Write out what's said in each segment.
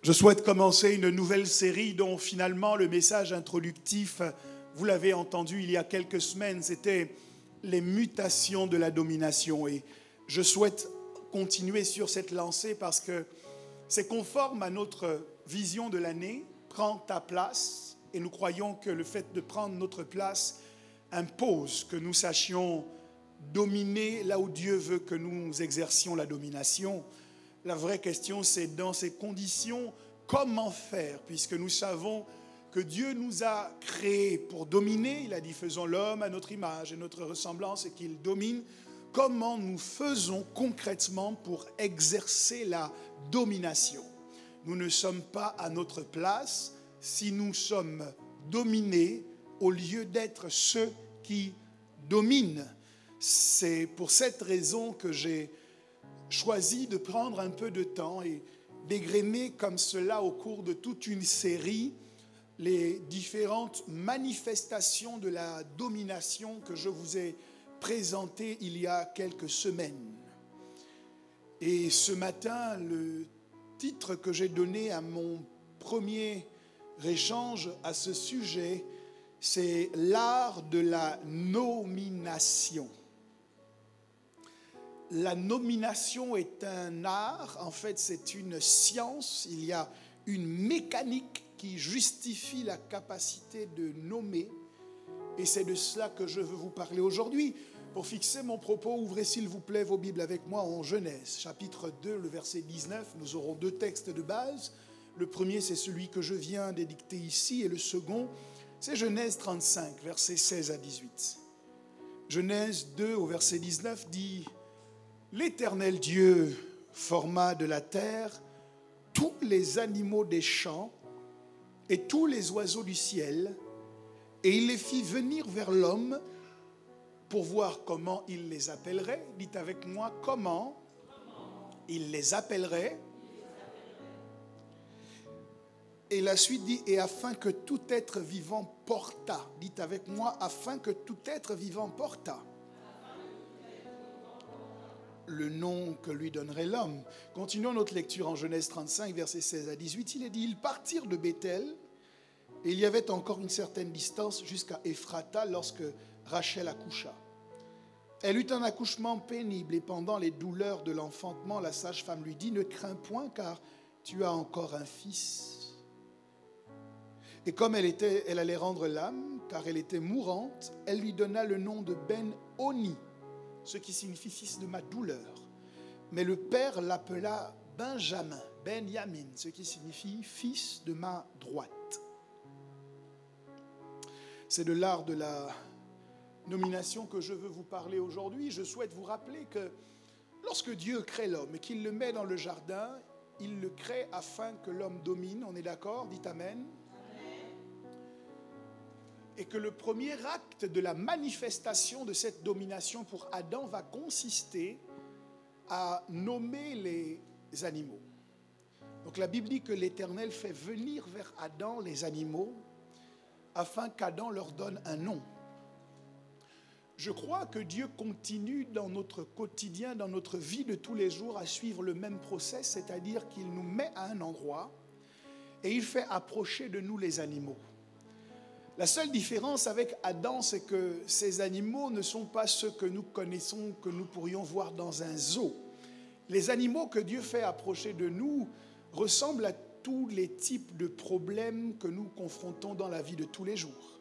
Je souhaite commencer une nouvelle série dont finalement le message introductif, vous l'avez entendu il y a quelques semaines, c'était les mutations de la domination. Et je souhaite continuer sur cette lancée parce que c'est conforme à notre vision de l'année, prends ta place. Et nous croyons que le fait de prendre notre place impose que nous sachions dominer là où Dieu veut que nous exercions la domination. La vraie question, c'est dans ces conditions, comment faire, puisque nous savons que Dieu nous a créés pour dominer. Il a dit, faisons l'homme à notre image et notre ressemblance et qu'il domine. Comment nous faisons concrètement pour exercer la domination? Nous ne sommes pas à notre place si nous sommes dominés au lieu d'être ceux qui dominent. C'est pour cette raison que j'ai choisi de prendre un peu de temps et d'égrener comme cela au cours de toute une série les différentes manifestations de la domination que je vous ai présentées il y a quelques semaines. Et ce matin, le titre que j'ai donné à mon premier échange à ce sujet, c'est l'art de la nomination. La nomination est un art, en fait c'est une science, il y a une mécanique qui justifie la capacité de nommer et c'est de cela que je veux vous parler aujourd'hui. Pour fixer mon propos, ouvrez s'il vous plaît vos Bibles avec moi en Genèse, chapitre 2, le verset 19, nous aurons deux textes de base. Le premier c'est celui que je viens d'édicter ici et le second c'est Genèse 35, versets 16 à 18. Genèse 2 au verset 19 dit: L'Éternel Dieu forma de la terre tous les animaux des champs et tous les oiseaux du ciel, et il les fit venir vers l'homme pour voir comment il les appellerait. Dites avec moi, comment il les appellerait. Et la suite dit, et afin que tout être vivant portât. Dites avec moi, afin que tout être vivant portât le nom que lui donnerait l'homme. Continuons notre lecture en Genèse 35, versets 16 à 18. Il est dit, ils partirent de Béthel, et il y avait encore une certaine distance jusqu'à Ephrata lorsque Rachel accoucha. Elle eut un accouchement pénible, et pendant les douleurs de l'enfantement, la sage-femme lui dit, ne crains point, car tu as encore un fils. Et comme elle allait rendre l'âme, car elle était mourante, elle lui donna le nom de Ben-Oni, ce qui signifie fils de ma douleur. Mais le père l'appela Benjamin, Ben-Yamin, ce qui signifie fils de ma droite. C'est de l'art de la nomination que je veux vous parler aujourd'hui. Je souhaite vous rappeler que lorsque Dieu crée l'homme et qu'il le met dans le jardin, il le crée afin que l'homme domine. On est d'accord? Dites Amen. Et que le premier acte de la manifestation de cette domination pour Adam va consister à nommer les animaux. Donc la Bible dit que l'Éternel fait venir vers Adam les animaux afin qu'Adam leur donne un nom. Je crois que Dieu continue dans notre quotidien, dans notre vie de tous les jours à suivre le même process, c'est-à-dire qu'il nous met à un endroit et il fait approcher de nous les animaux. La seule différence avec Adam, c'est que ces animaux ne sont pas ceux que nous connaissons, que nous pourrions voir dans un zoo. Les animaux que Dieu fait approcher de nous ressemblent à tous les types de problèmes que nous confrontons dans la vie de tous les jours.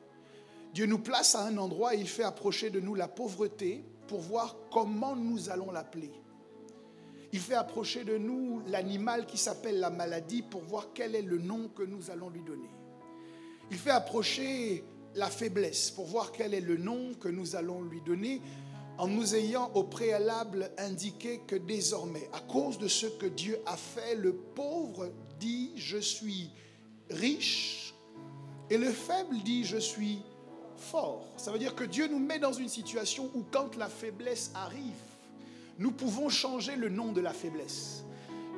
Dieu nous place à un endroit et il fait approcher de nous la pauvreté pour voir comment nous allons l'appeler. Il fait approcher de nous l'animal qui s'appelle la maladie pour voir quel est le nom que nous allons lui donner. Il fait approcher la faiblesse pour voir quel est le nom que nous allons lui donner en nous ayant au préalable indiqué que désormais, à cause de ce que Dieu a fait, le pauvre dit « je suis riche » et le faible dit « je suis fort ». Ça veut dire que Dieu nous met dans une situation où quand la faiblesse arrive, nous pouvons changer le nom de la faiblesse.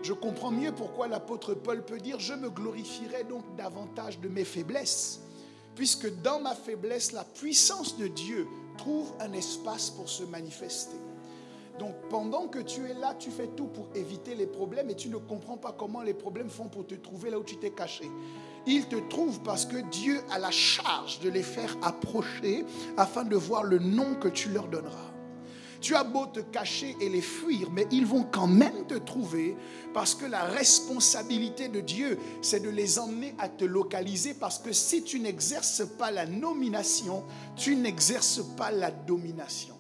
Je comprends mieux pourquoi l'apôtre Paul peut dire « Je me glorifierai donc davantage de mes faiblesses, puisque dans ma faiblesse, la puissance de Dieu trouve un espace pour se manifester. » Donc pendant que tu es là, tu fais tout pour éviter les problèmes et tu ne comprends pas comment les problèmes font pour te trouver là où tu t'es caché. Ils te trouvent parce que Dieu a la charge de les faire approcher afin de voir le nom que tu leur donneras. Tu as beau te cacher et les fuir, mais ils vont quand même te trouver parce que la responsabilité de Dieu, c'est de les emmener à te localiser parce que si tu n'exerces pas la nomination, tu n'exerces pas la domination.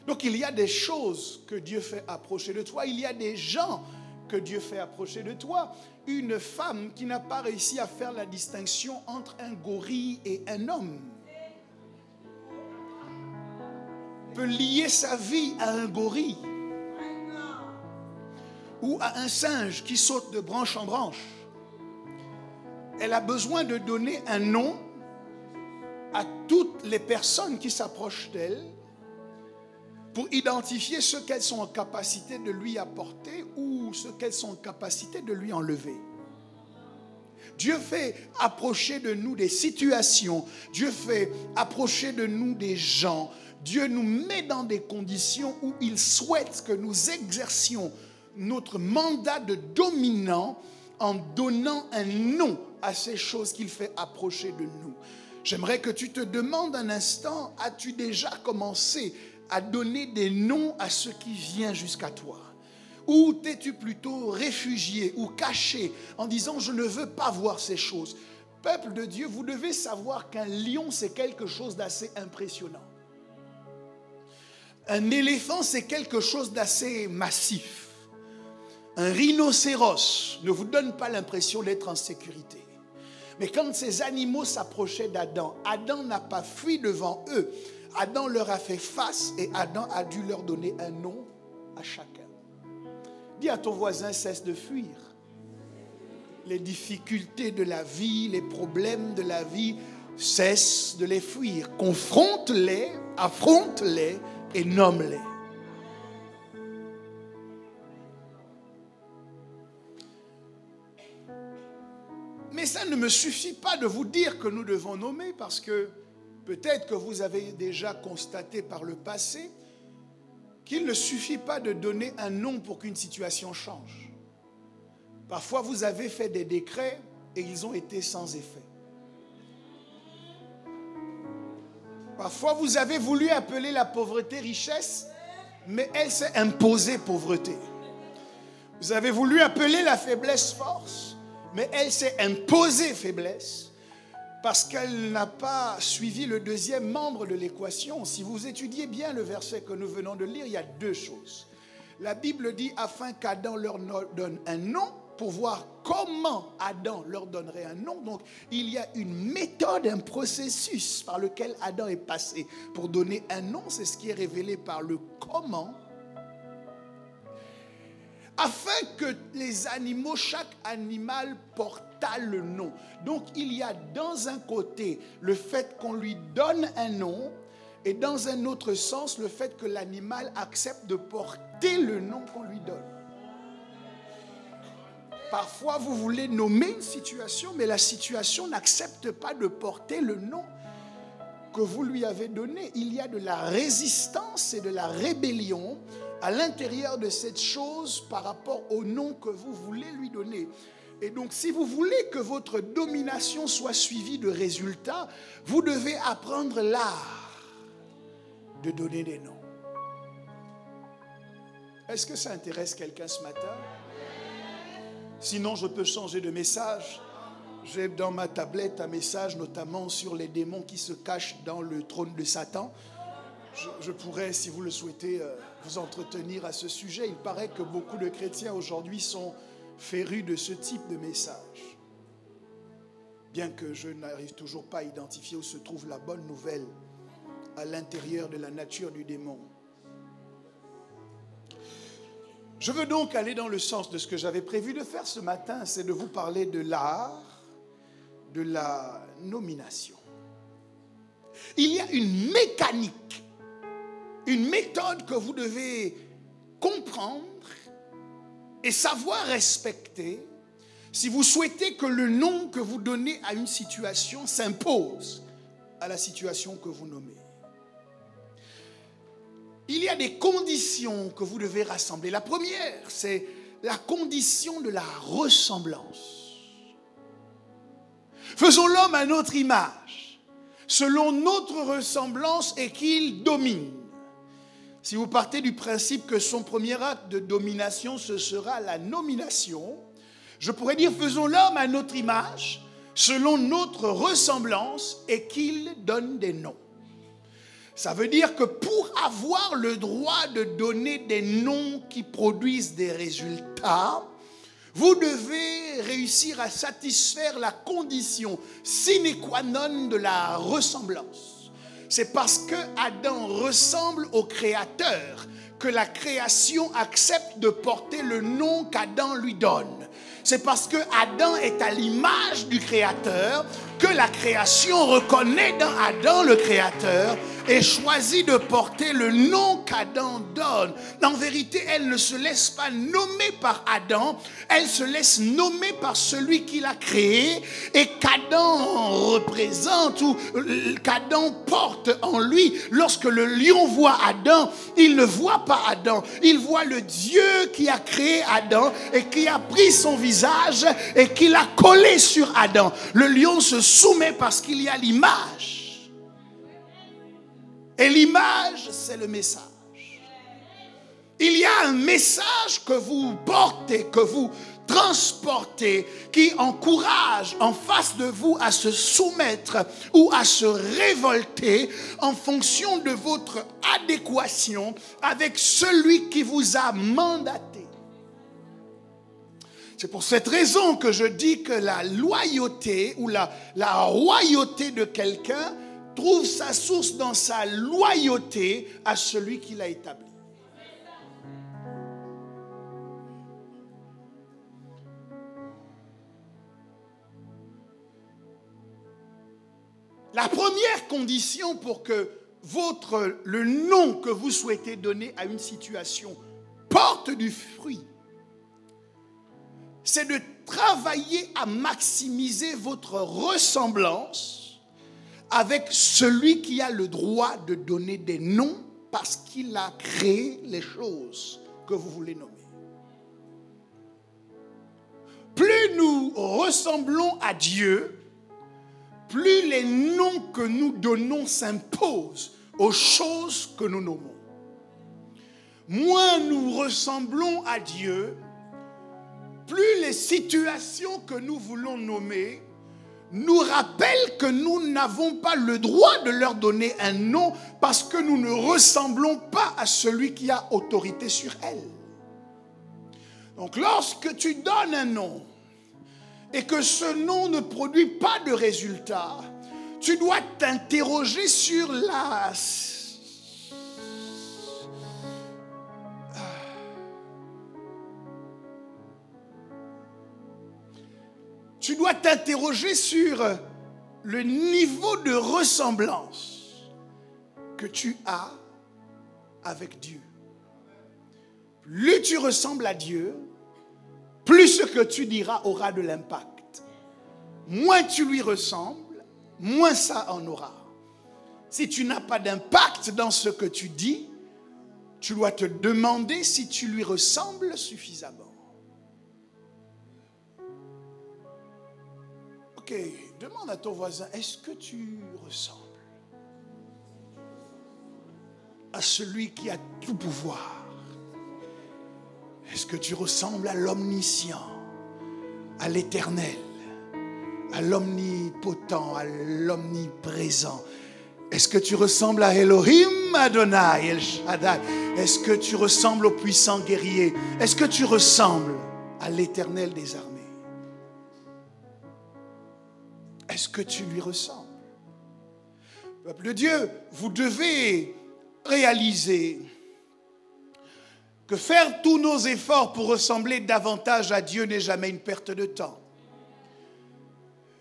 Donc il y a des choses que Dieu fait approcher de toi, il y a des gens que Dieu fait approcher de toi. Une femme qui n'a pas réussi à faire la distinction entre un gorille et un homme peut lier sa vie à un gorille ou à un singe qui saute de branche en branche. Elle a besoin de donner un nom à toutes les personnes qui s'approchent d'elle pour identifier ce qu'elles sont en capacité de lui apporter ou ce qu'elles sont en capacité de lui enlever. Dieu fait approcher de nous des situations, Dieu fait approcher de nous des gens, Dieu nous met dans des conditions où il souhaite que nous exercions notre mandat de dominant en donnant un nom à ces choses qu'il fait approcher de nous. J'aimerais que tu te demandes un instant, as-tu déjà commencé à donner des noms à ce qui vient jusqu'à toi? Ou t'es-tu plutôt réfugié ou caché en disant je ne veux pas voir ces choses? Peuple de Dieu, vous devez savoir qu'un lion c'est quelque chose d'assez impressionnant. Un éléphant c'est quelque chose d'assez massif. Un rhinocéros ne vous donne pas l'impression d'être en sécurité. Mais quand ces animaux s'approchaient d'Adam, Adam n'a pas fui devant eux. Adam leur a fait face et Adam a dû leur donner un nom à chacun. Dis à ton voisin, cesse de fuir. Les difficultés de la vie, les problèmes de la vie, cesse de les fuir. Confronte-les, affronte-les et nomme-les. Mais ça ne me suffit pas de vous dire que nous devons nommer parce que peut-être que vous avez déjà constaté par le passé qu'il ne suffit pas de donner un nom pour qu'une situation change. Parfois, vous avez fait des décrets et ils ont été sans effet. Parfois, vous avez voulu appeler la pauvreté richesse, mais elle s'est imposée pauvreté. Vous avez voulu appeler la faiblesse force, mais elle s'est imposée faiblesse. Parce qu'elle n'a pas suivi le deuxième membre de l'équation. Si vous étudiez bien le verset que nous venons de lire, il y a deux choses. La Bible dit afin qu'Adam leur donne un nom pour voir comment Adam leur donnerait un nom. Donc il y a une méthode, un processus par lequel Adam est passé pour donner un nom. C'est ce qui est révélé par le comment. Afin que les animaux, chaque animal porta le nom. Donc il y a dans un côté le fait qu'on lui donne un nom et dans un autre sens le fait que l'animal accepte de porter le nom qu'on lui donne. Parfois vous voulez nommer une situation mais la situation n'accepte pas de porter le nom que vous lui avez donné. Il y a de la résistance et de la rébellion à l'intérieur de cette chose par rapport au nom que vous voulez lui donner. Et donc, si vous voulez que votre domination soit suivie de résultats, vous devez apprendre l'art de donner des noms. Est-ce que ça intéresse quelqu'un ce matin? Sinon, je peux changer de message. J'ai dans ma tablette un message notamment sur les démons qui se cachent dans le trône de Satan. Je pourrais, si vous le souhaitez, vous entretenir à ce sujet. Il paraît que beaucoup de chrétiens aujourd'hui sont férus de ce type de message. Bien que je n'arrive toujours pas à identifier où se trouve la bonne nouvelle à l'intérieur de la nature du démon. Je veux donc aller dans le sens de ce que j'avais prévu de faire ce matin, c'est de vous parler de l'art de la nomination. Il y a une mécanique, une méthode que vous devez comprendre et savoir respecter si vous souhaitez que le nom que vous donnez à une situation s'impose à la situation que vous nommez. il y a des conditions que vous devez rassembler. La première, c'est la condition de la ressemblance. Faisons l'homme à notre image, selon notre ressemblance, et qu'il domine. Si vous partez du principe que son premier acte de domination, ce sera la nomination, je pourrais dire, faisons l'homme à notre image, selon notre ressemblance, et qu'il donne des noms. Ça veut dire que pour avoir le droit de donner des noms qui produisent des résultats, vous devez réussir à satisfaire la condition sine qua non de la ressemblance. C'est parce que Adam ressemble au Créateur que la création accepte de porter le nom qu'Adam lui donne. C'est parce que Adam est à l'image du Créateur que la création reconnaît dans Adam le Créateur et choisit de porter le nom qu'Adam donne. En vérité, elle ne se laisse pas nommer par Adam, elle se laisse nommer par celui qui l'a créé et qu'Adam représente ou qu'Adam porte en lui. Lorsque le lion voit Adam, il ne voit pas Adam, il voit le Dieu qui a créé Adam et qui a pris son visage et qui l'a collé sur Adam. Le lion se soumet parce qu'il y a l'image. Et l'image, c'est le message. Il y a un message que vous portez, que vous transportez, qui encourage en face de vous à se soumettre ou à se révolter en fonction de votre adéquation avec celui qui vous a mandaté. C'est pour cette raison que je dis que la loyauté ou la royauté de quelqu'un trouve sa source dans sa loyauté à celui qui l'a établi. La première condition pour que le nom que vous souhaitez donner à une situation porte du fruit, c'est de travailler à maximiser votre ressemblance avec celui qui a le droit de donner des noms parce qu'il a créé les choses que vous voulez nommer. Plus nous ressemblons à Dieu, plus les noms que nous donnons s'imposent aux choses que nous nommons. Moins nous ressemblons à Dieu, plus les situations que nous voulons nommer nous rappellent que nous n'avons pas le droit de leur donner un nom parce que nous ne ressemblons pas à celui qui a autorité sur elles. Donc lorsque tu donnes un nom et que ce nom ne produit pas de résultat, tu dois t'interroger sur tu dois t'interroger sur le niveau de ressemblance que tu as avec Dieu. Plus tu ressembles à Dieu, plus ce que tu diras aura de l'impact. Moins tu lui ressembles, moins ça en aura. Si tu n'as pas d'impact dans ce que tu dis, tu dois te demander si tu lui ressembles suffisamment. Ok, demande à ton voisin, est-ce que tu ressembles à celui qui a tout pouvoir? Est-ce que tu ressembles à l'omniscient, à l'éternel, à l'omnipotent, à l'omniprésent? Est-ce que tu ressembles à Elohim, Adonai, El Shaddai? Est-ce que tu ressembles au puissant guerrier? Est-ce que tu ressembles à l'éternel des armées? Est-ce que tu lui ressembles? Peuple de Dieu, vous devez réaliser que faire tous nos efforts pour ressembler davantage à Dieu n'est jamais une perte de temps.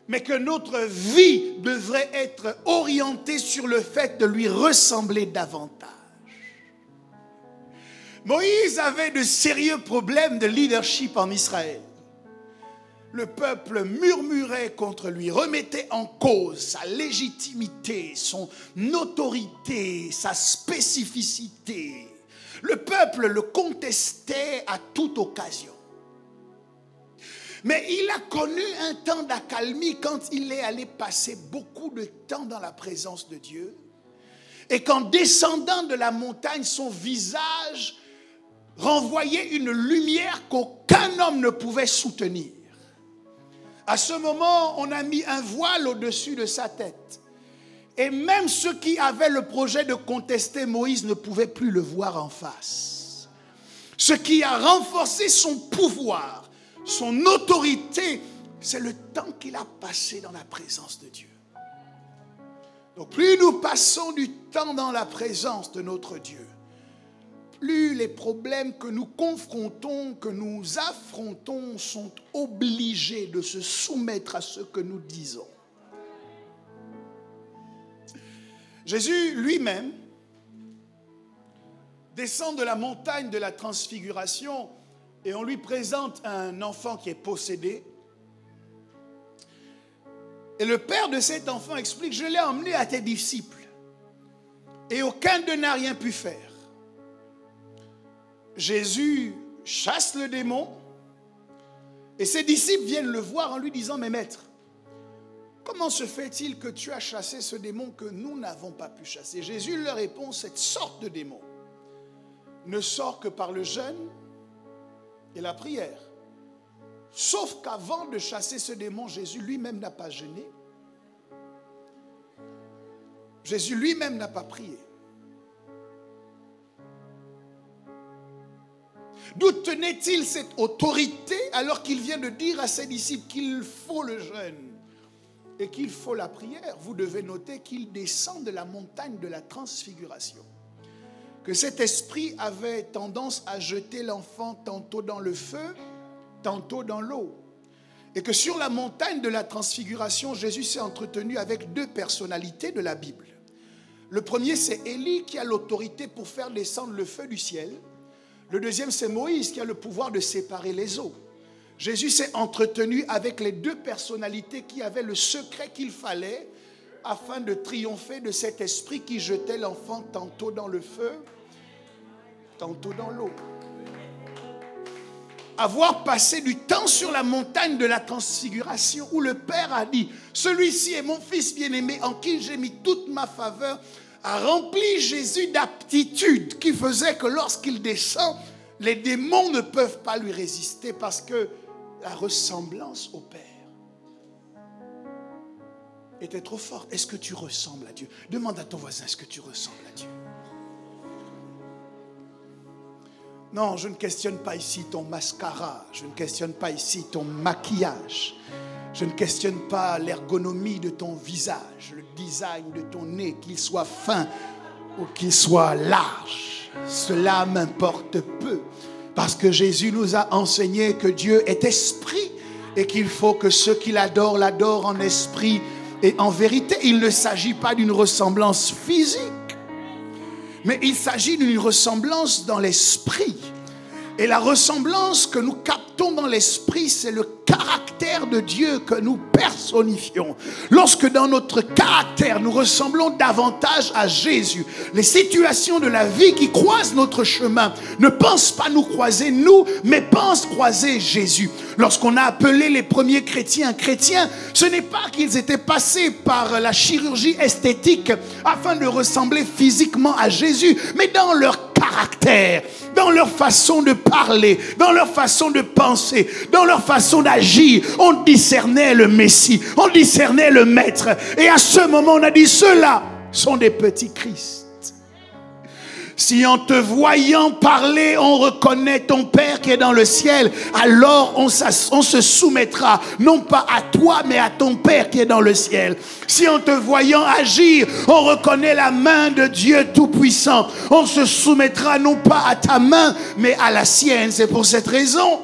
Mais que notre vie devrait être orientée sur le fait de lui ressembler davantage. Moïse avait de sérieux problèmes de leadership en Israël. Le peuple murmurait contre lui, remettait en cause sa légitimité, son autorité, sa spécificité. Le peuple le contestait à toute occasion. Mais il a connu un temps d'accalmie quand il est allé passer beaucoup de temps dans la présence de Dieu. Et qu'en descendant de la montagne, son visage renvoyait une lumière qu'aucun homme ne pouvait soutenir. À ce moment, on a mis un voile au-dessus de sa tête. Et même ceux qui avaient le projet de contester Moïse ne pouvaient plus le voir en face. Ce qui a renforcé son pouvoir, son autorité, c'est le temps qu'il a passé dans la présence de Dieu. Donc plus nous passons du temps dans la présence de notre Dieu, plus les problèmes que nous confrontons, que nous affrontons sont obligés de se soumettre à ce que nous disons. Jésus lui-même descend de la montagne de la transfiguration et on lui présente un enfant qui est possédé. Et le père de cet enfant explique, je l'ai emmené à tes disciples et aucun d'eux n'a rien pu faire. Jésus chasse le démon et ses disciples viennent le voir en lui disant, mais maître, comment se fait-il que tu as chassé ce démon que nous n'avons pas pu chasser? Jésus leur répond, cette sorte de démon ne sort que par le jeûne et la prière. Sauf qu'avant de chasser ce démon, Jésus lui-même n'a pas jeûné. Jésus lui-même n'a pas prié. D'où tenait-il cette autorité alors qu'il vient de dire à ses disciples qu'il faut le jeûne et qu'il faut la prière? Vous devez noter qu'il descend de la montagne de la transfiguration. Que cet esprit avait tendance à jeter l'enfant tantôt dans le feu, tantôt dans l'eau. Et que sur la montagne de la transfiguration, Jésus s'est entretenu avec deux personnalités de la Bible. Le premier, c'est Élie qui a l'autorité pour faire descendre le feu du ciel. Le deuxième, c'est Moïse qui a le pouvoir de séparer les eaux. Jésus s'est entretenu avec les deux personnalités qui avaient le secret qu'il fallait afin de triompher de cet esprit qui jetait l'enfant tantôt dans le feu, tantôt dans l'eau. Avoir passé du temps sur la montagne de la transfiguration où le Père a dit « Celui-ci est mon fils bien-aimé en qui j'ai mis toute ma faveur », a rempli Jésus d'aptitude qui faisait que lorsqu'il descend, les démons ne peuvent pas lui résister parce que la ressemblance au Père était trop forte. Est-ce que tu ressembles à Dieu? Demande à ton voisin, est-ce que tu ressembles à Dieu? Non, je ne questionne pas ici ton mascara, je ne questionne pas ici ton maquillage, je ne questionne pas l'ergonomie de ton visage, le design de ton nez, qu'il soit fin ou qu'il soit large. Cela m'importe peu, parce que Jésus nous a enseigné que Dieu est esprit et qu'il faut que ceux qui l'adorent, l'adorent en esprit et en vérité. Il ne s'agit pas d'une ressemblance physique, mais il s'agit d'une ressemblance dans l'esprit. Et la ressemblance que nous captons dans l'esprit, c'est le caractère de Dieu que nous personnifions. Lorsque dans notre caractère, nous ressemblons davantage à Jésus, les situations de la vie qui croisent notre chemin ne pensent pas nous croiser nous, mais pensent croiser Jésus. Lorsqu'on a appelé les premiers chrétiens, ce n'est pas qu'ils étaient passés par la chirurgie esthétique afin de ressembler physiquement à Jésus, mais dans leur caractère, dans leur façon de parler, dans leur façon de penser, dans leur façon d'agir, on discernait le Messie, on discernait le Maître. Et à ce moment, on a dit, ceux-là sont des petits Christ. Si en te voyant parler, on reconnaît ton Père qui est dans le ciel, alors on se soumettra, non pas à toi, mais à ton Père qui est dans le ciel. Si en te voyant agir, on reconnaît la main de Dieu Tout-Puissant, on se soumettra non pas à ta main, mais à la sienne. C'est pour cette raison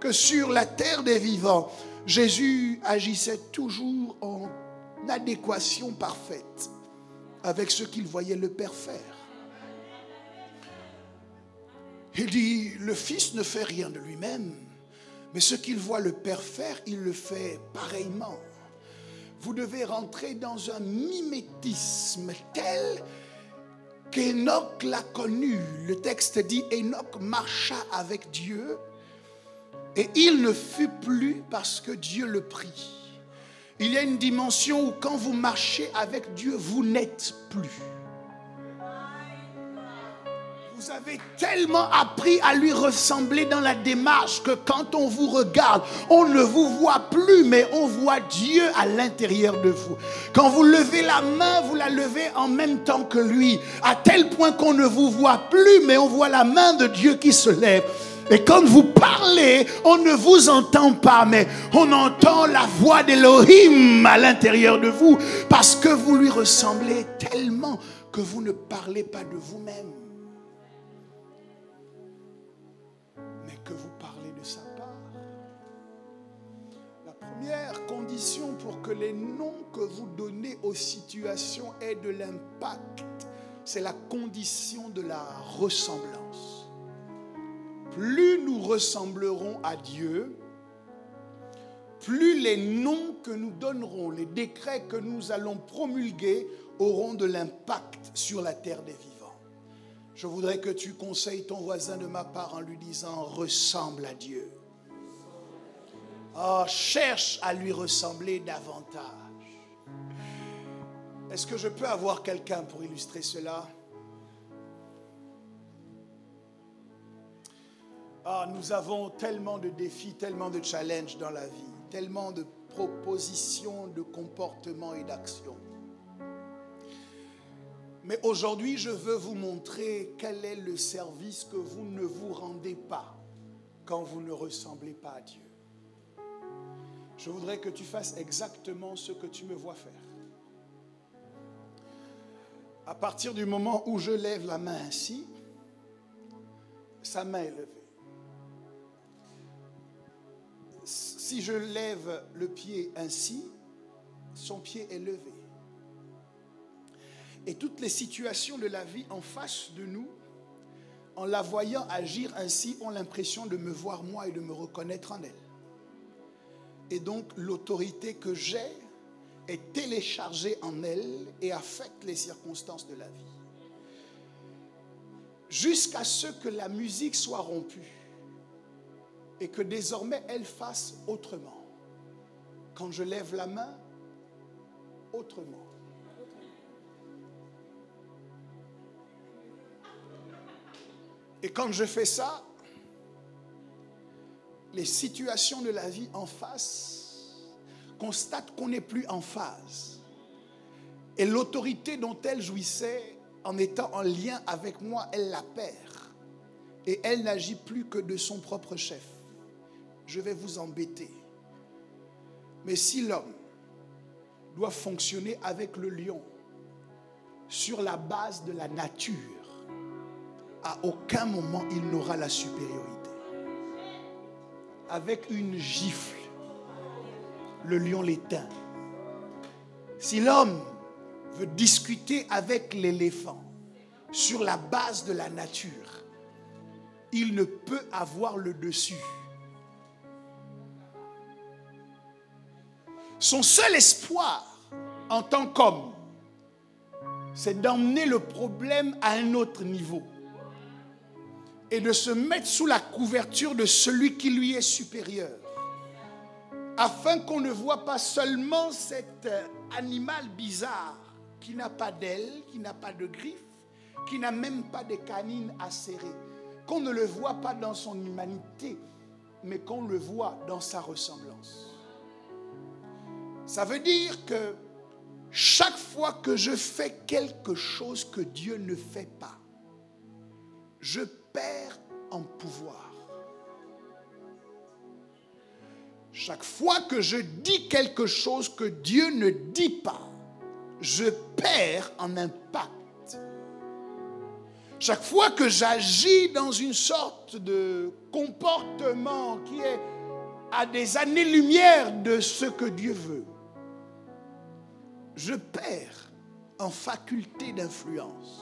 que sur la terre des vivants, Jésus agissait toujours en adéquation parfaite avec ce qu'il voyait le Père faire. Il dit, le Fils ne fait rien de lui-même, Mais ce qu'il voit le Père faire, il le fait pareillement. Vous devez rentrer dans un mimétisme tel qu'Enoch l'a connu. Le texte dit, Enoch marcha avec Dieu et il ne fut plus parce que Dieu le prit. Il y a une dimension où quand vous marchez avec Dieu, vous n'êtes plus. Vous avez tellement appris à lui ressembler dans la démarche que quand on vous regarde, on ne vous voit plus, mais on voit Dieu à l'intérieur de vous. Quand vous levez la main, vous la levez en même temps que lui, à tel point qu'on ne vous voit plus, mais on voit la main de Dieu qui se lève. Et quand vous parlez, on ne vous entend pas, mais on entend la voix d'Élohim à l'intérieur de vous, parce que vous lui ressemblez tellement que vous ne parlez pas de vous-même, mais que vous parlez de sa part. La première condition pour que les noms que vous donnez aux situations aient de l'impact, c'est la condition de la ressemblance. Plus nous ressemblerons à Dieu, plus les noms que nous donnerons, les décrets que nous allons promulguer auront de l'impact sur la terre des vivants. Je voudrais que tu conseilles ton voisin de ma part en lui disant « ressemble à Dieu ». Oh, cherche à lui ressembler davantage. Est-ce que je peux avoir quelqu'un pour illustrer cela? Ah, nous avons tellement de défis, tellement de challenges dans la vie, tellement de propositions, de comportements et d'actions. Mais aujourd'hui, je veux vous montrer quel est le service que vous ne vous rendez pas quand vous ne ressemblez pas à Dieu. Je voudrais que tu fasses exactement ce que tu me vois faire. À partir du moment où je lève la main ainsi, sa main est levée. Si je lève le pied ainsi, son pied est levé. Et toutes les situations de la vie en face de nous, en la voyant agir ainsi, ont l'impression de me voir moi et de me reconnaître en elle. Et donc l'autorité que j'ai est téléchargée en elle et affecte les circonstances de la vie. Jusqu'à ce que la musique soit rompue. Et que désormais, elle fasse autrement. Quand je lève la main, autrement. Et quand je fais ça, les situations de la vie en face constatent qu'on n'est plus en phase. Et l'autorité dont elle jouissait, en étant en lien avec moi, elle la perd. Et elle n'agit plus que de son propre chef. Je vais vous embêter. Mais si l'homme doit fonctionner avec le lion sur la base de la nature, à aucun moment il n'aura la supériorité. Avec une gifle, le lion l'éteint. Si l'homme veut discuter avec l'éléphant sur la base de la nature, il ne peut avoir le dessus. Son seul espoir en tant qu'homme, c'est d'emmener le problème à un autre niveau et de se mettre sous la couverture de celui qui lui est supérieur, afin qu'on ne voit pas seulement cet animal bizarre qui n'a pas d'ailes, qui n'a pas de griffes, qui n'a même pas de canines acérées, qu'on ne le voit pas dans son humanité, mais qu'on le voit dans sa ressemblance. Ça veut dire que chaque fois que je fais quelque chose que Dieu ne fait pas, je perds en pouvoir. Chaque fois que je dis quelque chose que Dieu ne dit pas, je perds en impact. Chaque fois que j'agis dans une sorte de comportement qui est à des années-lumière de ce que Dieu veut, je perds en faculté d'influence.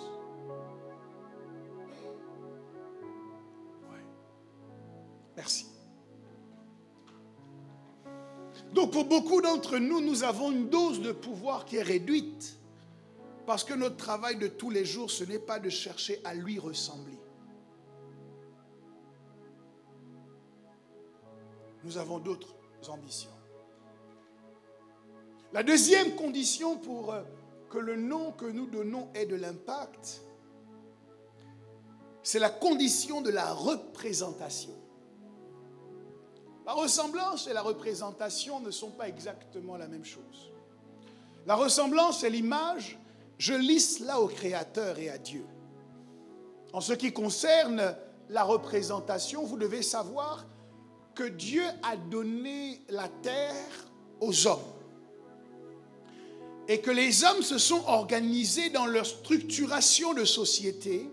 Ouais. Merci. Donc pour beaucoup d'entre nous, nous avons une dose de pouvoir qui est réduite. Parce que notre travail de tous les jours, ce n'est pas de chercher à lui ressembler. Nous avons d'autres ambitions. La deuxième condition pour que le nom que nous donnons ait de l'impact, c'est la condition de la représentation. La ressemblance et la représentation ne sont pas exactement la même chose. La ressemblance et l'image, je lis cela au Créateur et à Dieu. En ce qui concerne la représentation, vous devez savoir que Dieu a donné la terre aux hommes. Et que les hommes se sont organisés dans leur structuration de société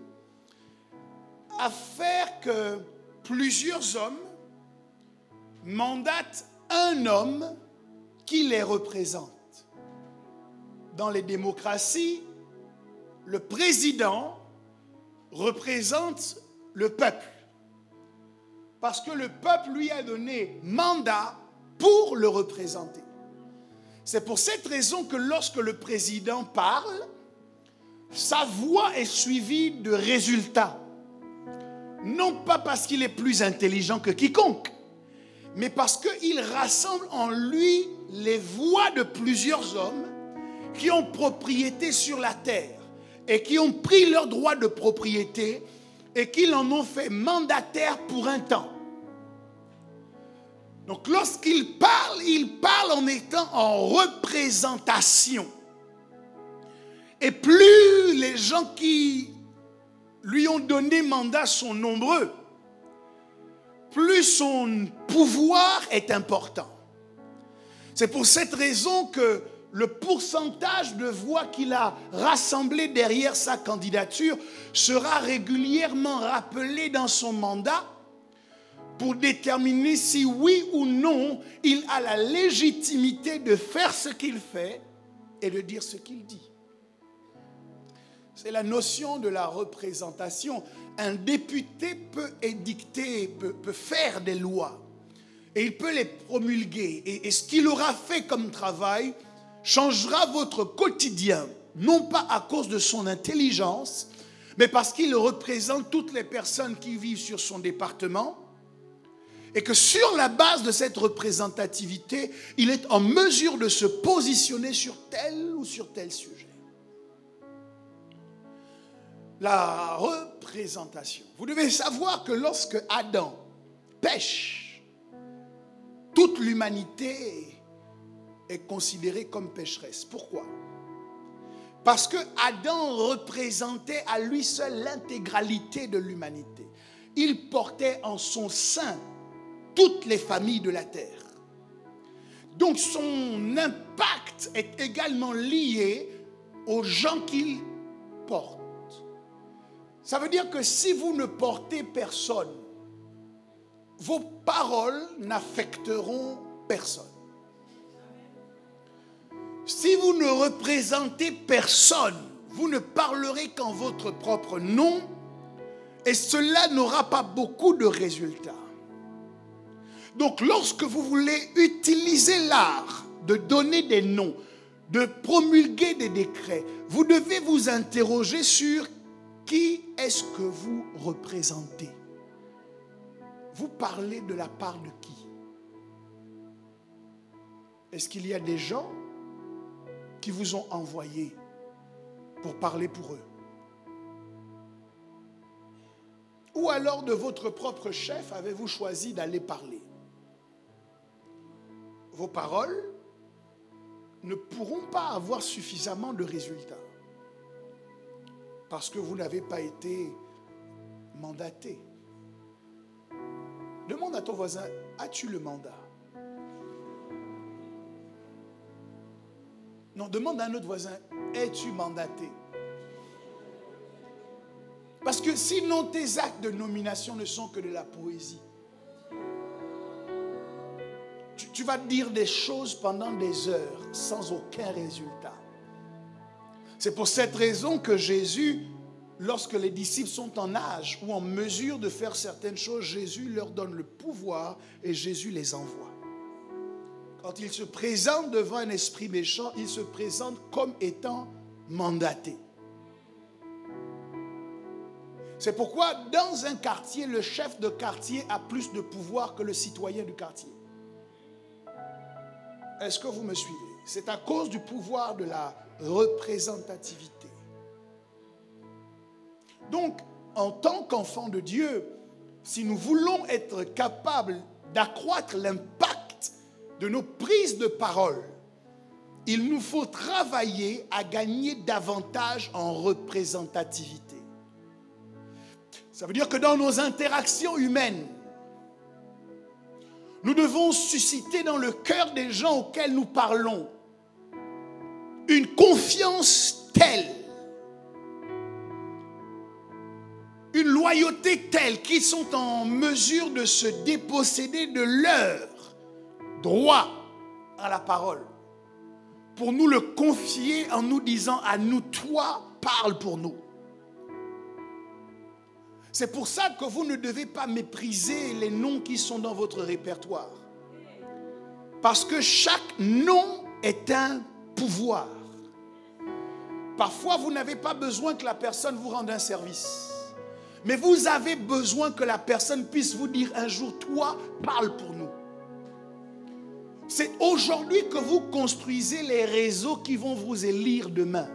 à faire que plusieurs hommes mandatent un homme qui les représente. Dans les démocraties, le président représente le peuple. Parce que le peuple lui a donné mandat pour le représenter. C'est pour cette raison que lorsque le président parle, sa voix est suivie de résultats. Non pas parce qu'il est plus intelligent que quiconque, mais parce qu'il rassemble en lui les voix de plusieurs hommes qui ont propriété sur la terre et qui ont pris leur droit de propriété et qui l'en ont fait mandataire pour un temps. Donc lorsqu'il parle en étant en représentation. Et plus les gens qui lui ont donné mandat sont nombreux, plus son pouvoir est important. C'est pour cette raison que le pourcentage de voix qu'il a rassemblé derrière sa candidature sera régulièrement rappelé dans son mandat pour déterminer si oui ou non il a la légitimité de faire ce qu'il fait et de dire ce qu'il dit. C'est la notion de la représentation. Un député peut édicter, peut faire des lois et il peut les promulguer. Et ce qu'il aura fait comme travail changera votre quotidien, non pas à cause de son intelligence, mais parce qu'il représente toutes les personnes qui vivent sur son département. Et que sur la base de cette représentativité, il est en mesure de se positionner sur tel ou sur tel sujet. La représentation. Vous devez savoir que lorsque Adam pêche, toute l'humanité est considérée comme pécheresse. Pourquoi? Parce que Adam représentait à lui seul l'intégralité de l'humanité. Il portait en son sein toutes les familles de la terre. Donc son impact est également lié aux gens qu'il porte. Ça veut dire que si vous ne portez personne, vos paroles n'affecteront personne. Si vous ne représentez personne, vous ne parlerez qu'en votre propre nom et cela n'aura pas beaucoup de résultats. Donc lorsque vous voulez utiliser l'art de donner des noms, de promulguer des décrets, vous devez vous interroger sur qui est-ce que vous représentez. Vous parlez de la part de qui? Est-ce qu'il y a des gens qui vous ont envoyé pour parler pour eux? Ou alors de votre propre chef avez-vous choisi d'aller parler? Vos paroles ne pourront pas avoir suffisamment de résultats parce que vous n'avez pas été mandaté. Demande à ton voisin, as-tu le mandat? Non, demande à un autre voisin, es-tu mandaté? Parce que sinon tes actes de nomination ne sont que de la poésie. Tu vas dire des choses pendant des heures sans aucun résultat. C'est pour cette raison que Jésus, lorsque les disciples sont en âge ou en mesure de faire certaines choses, Jésus leur donne le pouvoir et Jésus les envoie. quand il se présente devant un esprit méchant, il se présente comme étant mandaté. C'est pourquoi dans un quartier, le chef de quartier a plus de pouvoir que le citoyen du quartier. Est-ce que vous me suivez? C'est à cause du pouvoir de la représentativité. Donc, en tant qu'enfants de Dieu, si nous voulons être capables d'accroître l'impact de nos prises de parole, il nous faut travailler à gagner davantage en représentativité. Ça veut dire que dans nos interactions humaines, nous devons susciter dans le cœur des gens auxquels nous parlons une confiance telle, une loyauté telle qu'ils sont en mesure de se déposséder de leur droit à la parole pour nous le confier en nous disant à nous, toi, parle pour nous. C'est pour ça que vous ne devez pas mépriser les noms qui sont dans votre répertoire. Parce que chaque nom est un pouvoir. Parfois, vous n'avez pas besoin que la personne vous rende un service. Mais vous avez besoin que la personne puisse vous dire un jour, toi, parle pour nous. C'est aujourd'hui que vous construisez les réseaux qui vont vous élire demain.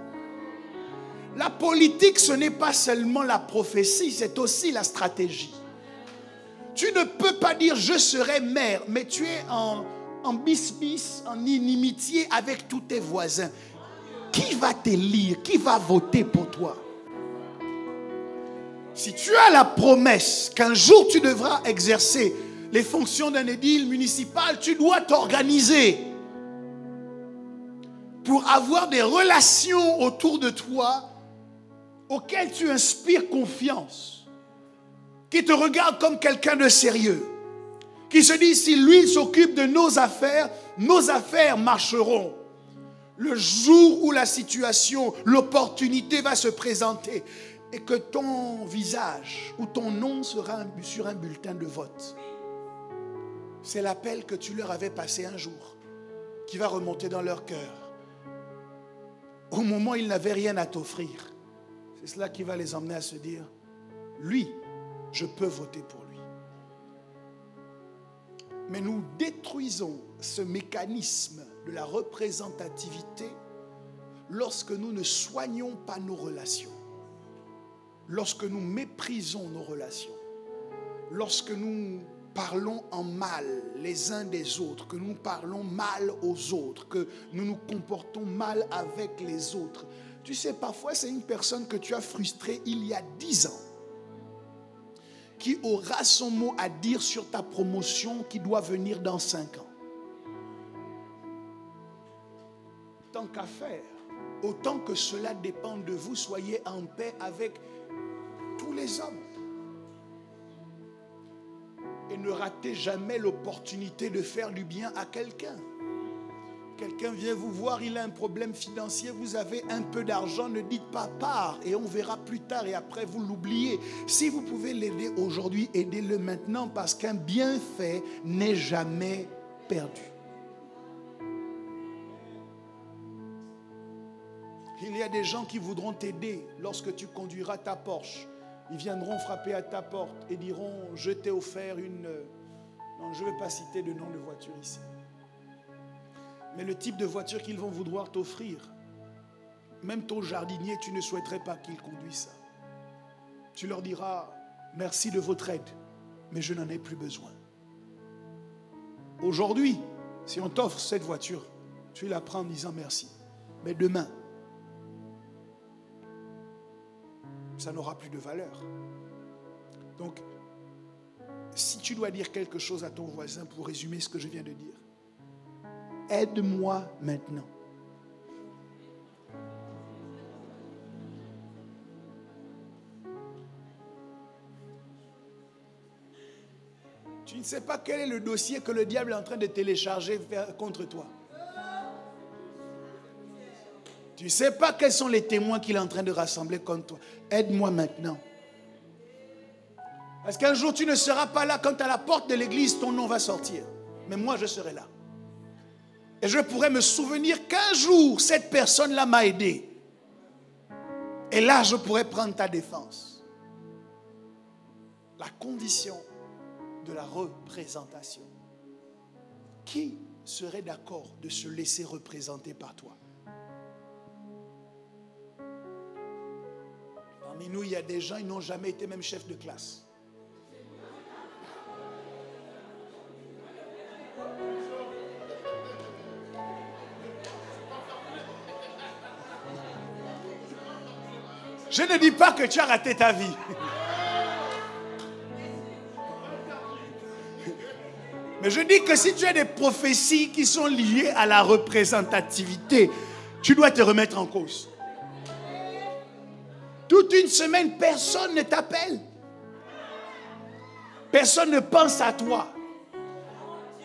La politique, ce n'est pas seulement la prophétie, c'est aussi la stratégie. Tu ne peux pas dire je serai maire, mais tu es en bis-bis, en inimitié avec tous tes voisins. Qui va t'élire? Qui va voter pour toi? Si tu as la promesse qu'un jour tu devras exercer les fonctions d'un édile municipal, tu dois t'organiser pour avoir des relations autour de toi auxquelles tu inspires confiance, qui te regardent comme quelqu'un de sérieux, qui se dit si lui s'occupe de nos affaires marcheront. Le jour où la situation, l'opportunité va se présenter et que ton visage ou ton nom sera sur un bulletin de vote, c'est l'appel que tu leur avais passé un jour qui va remonter dans leur cœur. Au moment où ils n'avaient rien à t'offrir, c'est cela qui va les emmener à se dire, lui, je peux voter pour lui. Mais nous détruisons ce mécanisme de la représentativité lorsque nous ne soignons pas nos relations, lorsque nous méprisons nos relations, lorsque nous parlons en mal les uns des autres, que nous parlons mal aux autres, que nous nous comportons mal avec les autres. Tu sais, parfois c'est une personne que tu as frustrée il y a 10 ans qui aura son mot à dire sur ta promotion qui doit venir dans 5 ans. Tant qu'à faire, autant que cela dépend de vous, soyez en paix avec tous les hommes. Et ne ratez jamais l'opportunité de faire du bien à quelqu'un. Quelqu'un vient vous voir, il a un problème financier, vous avez un peu d'argent, ne dites pas pars et on verra plus tard et après vous l'oubliez. Si vous pouvez l'aider aujourd'hui, aidez-le maintenant parce qu'un bienfait n'est jamais perdu. Il y a des gens qui voudront t'aider lorsque tu conduiras ta Porsche. Ils viendront frapper à ta porte et diront, je t'ai offert une... Non, je ne vais pas citer de nom de voiture ici. Mais le type de voiture qu'ils vont vouloir t'offrir, même ton jardinier, tu ne souhaiterais pas qu'il conduise ça. Tu leur diras, merci de votre aide, mais je n'en ai plus besoin. Aujourd'hui, si on t'offre cette voiture, tu la prends en disant merci. Mais demain, ça n'aura plus de valeur. Donc, si tu dois dire quelque chose à ton voisin pour résumer ce que je viens de dire, aide-moi maintenant. Tu ne sais pas quel est le dossier que le diable est en train de télécharger contre toi. Tu ne sais pas quels sont les témoins qu'il est en train de rassembler contre toi. Aide-moi maintenant. Parce qu'un jour, tu ne seras pas là quand à la porte de l'église, ton nom va sortir. Mais moi, je serai là. Et je pourrais me souvenir qu'un jour, cette personne-là m'a aidé. Et là, je pourrais prendre ta défense. La condition de la représentation. Qui serait d'accord de se laisser représenter par toi? Parmi nous, il y a des gens, ils n'ont jamais été même chef de classe. Je ne dis pas que tu as raté ta vie. Mais je dis que si tu as des prophéties qui sont liées à la représentativité, tu dois te remettre en cause. Toute une semaine, personne ne t'appelle. Personne ne pense à toi.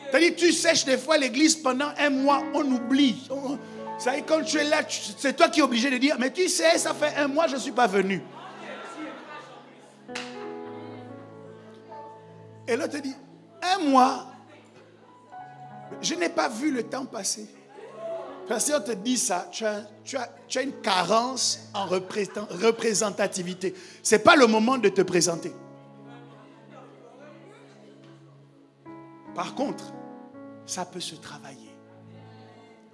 C'est-à-dire que tu sèches des fois l'église pendant un mois, on oublie. Ça y est, quand tu es là, c'est toi qui es obligé de dire, mais tu sais, ça fait un mois, je ne suis pas venu. Et l'autre te dit, un mois, je n'ai pas vu le temps passer. Quand si on te dit ça, tu as une carence en représentativité. Ce n'est pas le moment de te présenter. Par contre, ça peut se travailler.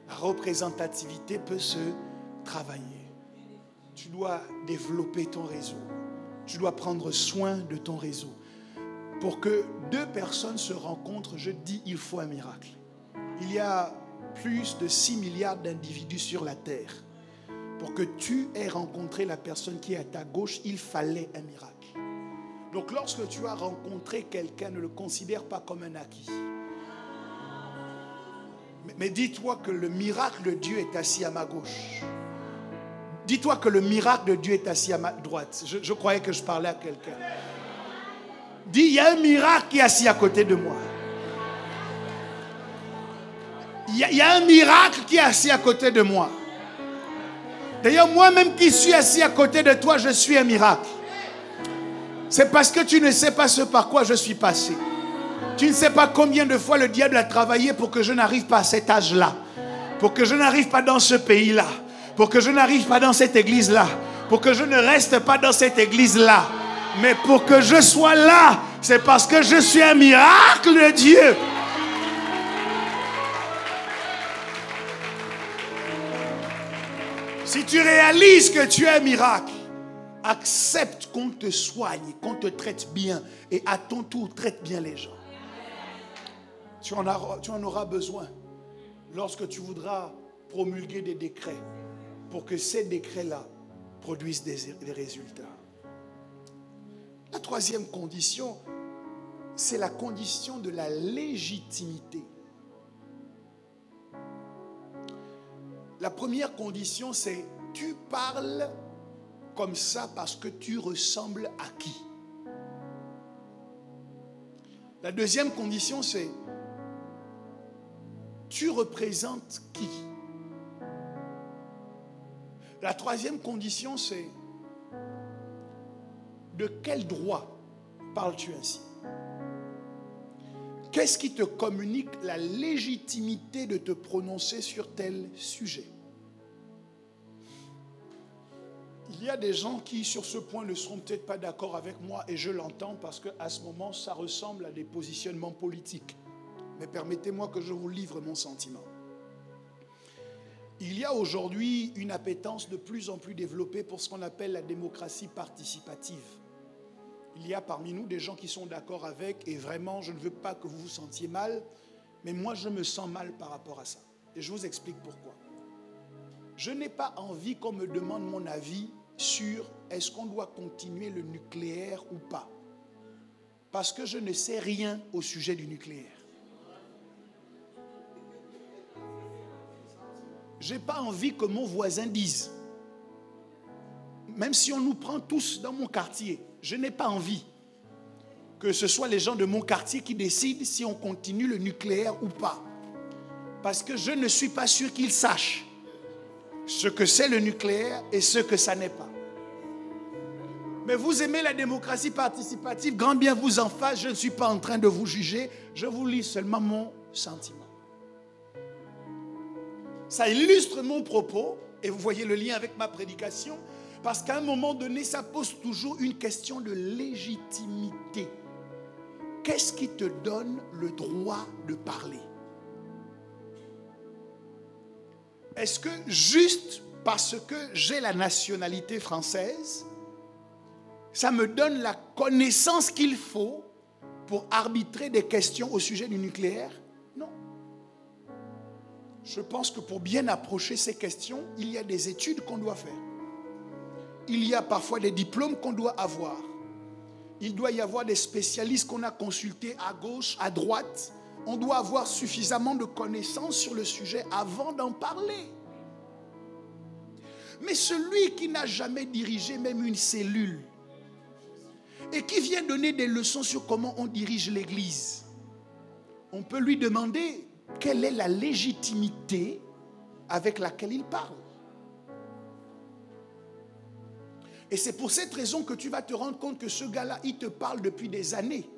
La représentativité peut se travailler. Tu dois développer ton réseau. Tu dois prendre soin de ton réseau. Pour que deux personnes se rencontrent, je dis, il faut un miracle. Il y a plus de 6 milliards d'individus sur la terre. Pour que tu aies rencontré la personne qui est à ta gauche, il fallait un miracle. Donc lorsque tu as rencontré quelqu'un, ne le considère pas comme un acquis. Mais dis-toi que le miracle de Dieu est assis à ma gauche. Dis-toi que le miracle de Dieu est assis à ma droite. Je croyais que je parlais à quelqu'un. Dis, il y a un miracle qui est assis à côté de moi. Il y a un miracle qui est assis à côté de moi. D'ailleurs, moi-même qui suis assis à côté de toi, je suis un miracle. C'est parce que tu ne sais pas ce par quoi je suis passé. Tu ne sais pas combien de fois le diable a travaillé pour que je n'arrive pas à cet âge-là. Pour que je n'arrive pas dans ce pays-là. Pour que je n'arrive pas dans cette église-là. Pour que je ne reste pas dans cette église-là. Mais pour que je sois là, c'est parce que je suis un miracle de Dieu. Si tu réalises que tu es un miracle, accepte qu'on te soigne, qu'on te traite bien. Et à ton tour, traite bien les gens. Tu en auras besoin lorsque tu voudras promulguer des décrets pour que ces décrets-là produisent des résultats. La troisième condition, c'est la condition de la légitimité. La première condition, c'est tu parles comme ça parce que tu ressembles à qui? La deuxième condition, c'est tu représentes qui? La troisième condition, c'est de quel droit parles-tu ainsi? Qu'est-ce qui te communique la légitimité de te prononcer sur tel sujet? Il y a des gens qui, sur ce point, ne seront peut-être pas d'accord avec moi, et je l'entends parce qu'à ce moment, ça ressemble à des positionnements politiques. Mais permettez-moi que je vous livre mon sentiment. Il y a aujourd'hui une appétence de plus en plus développée pour ce qu'on appelle la démocratie participative. Il y a parmi nous des gens qui sont d'accord avec, et vraiment, je ne veux pas que vous vous sentiez mal, mais moi, je me sens mal par rapport à ça. Et je vous explique pourquoi. Je n'ai pas envie qu'on me demande mon avis sur est-ce qu'on doit continuer le nucléaire ou pas. Parce que je ne sais rien au sujet du nucléaire. Je n'ai pas envie que mon voisin dise. Même si on nous prend tous dans mon quartier, je n'ai pas envie que ce soit les gens de mon quartier qui décident si on continue le nucléaire ou pas. Parce que je ne suis pas sûr qu'ils sachent ce que c'est le nucléaire et ce que ça n'est pas. Mais vous aimez la démocratie participative, grand bien vous en fasse, je ne suis pas en train de vous juger, je vous lis seulement mon sentiment. Ça illustre mon propos, et vous voyez le lien avec ma prédication, parce qu'à un moment donné, ça pose toujours une question de légitimité. Qu'est-ce qui te donne le droit de parler? Est-ce que juste parce que j'ai la nationalité française, ça me donne la connaissance qu'il faut pour arbitrer des questions au sujet du nucléaire? Non. Je pense que pour bien approcher ces questions, il y a des études qu'on doit faire. Il y a parfois des diplômes qu'on doit avoir. Il doit y avoir des spécialistes qu'on a consultés à gauche, à droite. On doit avoir suffisamment de connaissances sur le sujet avant d'en parler. Mais celui qui n'a jamais dirigé même une cellule et qui vient donner des leçons sur comment on dirige l'Église, on peut lui demander quelle est la légitimité avec laquelle il parle. Et c'est pour cette raison que tu vas te rendre compte que ce gars-là, il te parle depuis des années,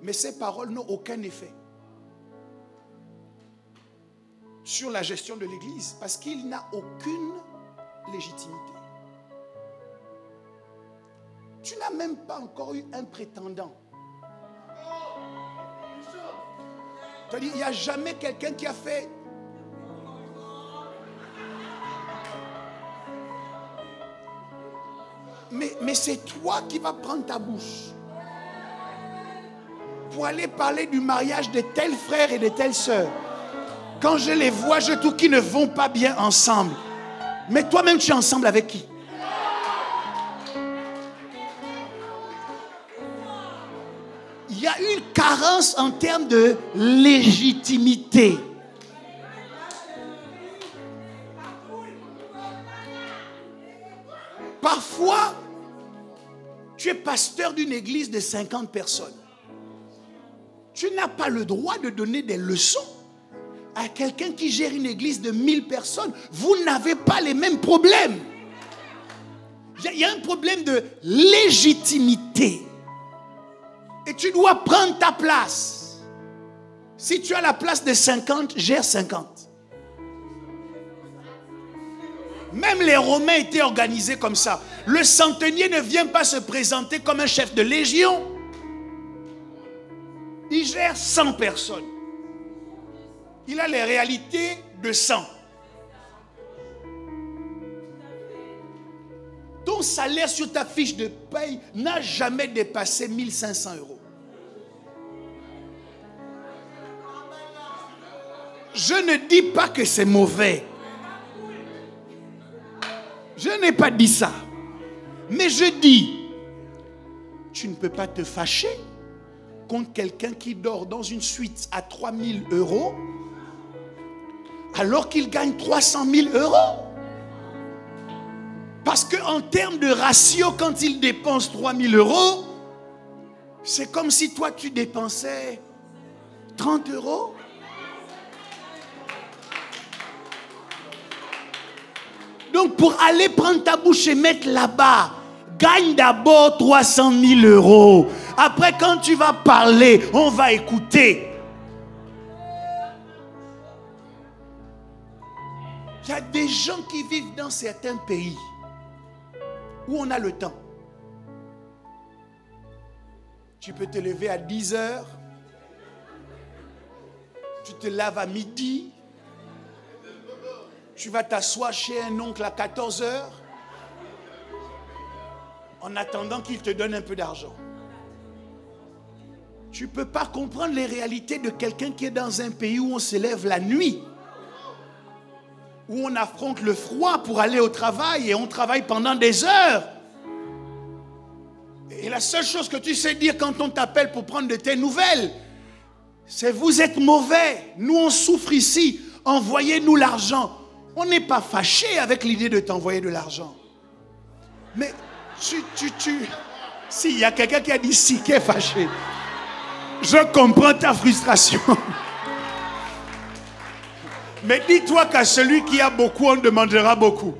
mais ses paroles n'ont aucun effet sur la gestion de l'Église, parce qu'il n'a aucune légitimité. Tu n'as même pas encore eu un prétendant. C'est-à-dire, il n'y a jamais quelqu'un qui a fait... Mais c'est toi qui vas prendre ta bouche pour aller parler du mariage de tels frères et de telles sœurs. Quand je les vois, je trouve qu'ils ne vont pas bien ensemble. Mais toi-même, tu es ensemble avec qui? Il y a une carence en termes de légitimité. Parfois, tu es pasteur d'une église de 50 personnes. Tu n'as pas le droit de donner des leçons à quelqu'un qui gère une église de 1000 personnes. Vous n'avez pas les mêmes problèmes. Il y a un problème de légitimité. Et tu dois prendre ta place. Si tu as la place de 50, gère 50. Même les Romains étaient organisés comme ça. Le centenier ne vient pas se présenter comme un chef de légion. Il gère 100 personnes. Il a les réalités de 100. Ton salaire sur ta fiche de paye n'a jamais dépassé 1500 €. Je ne dis pas que c'est mauvais. Je n'ai pas dit ça. Mais je dis, tu ne peux pas te fâcher contre quelqu'un qui dort dans une suite à 3000 € alors qu'il gagne 300 000 €. Parce qu'en termes de ratio, quand il dépense 3 000 €, c'est comme si toi tu dépensais 30 €. Donc pour aller prendre ta bouche et mettre là-bas, gagne d'abord 300 000 €. Après, quand tu vas parler, on va écouter. Il y a des gens qui vivent dans certains pays où on a le temps. Tu peux te lever à 10 h, tu te laves à midi, tu vas t'asseoir chez un oncle à 14 h, en attendant qu'il te donne un peu d'argent. Tu ne peux pas comprendre les réalités de quelqu'un qui est dans un pays où on se lève la nuit, où on affronte le froid pour aller au travail et on travaille pendant des heures. Et la seule chose que tu sais dire quand on t'appelle pour prendre de tes nouvelles, c'est vous êtes mauvais, nous on souffre ici, envoyez-nous l'argent. On n'est pas fâché avec l'idée de t'envoyer de l'argent. Mais s'il y a quelqu'un qui a dit si, qui est fâché, je comprends ta frustration. Mais dis-toi qu'à celui qui a beaucoup, on demandera beaucoup.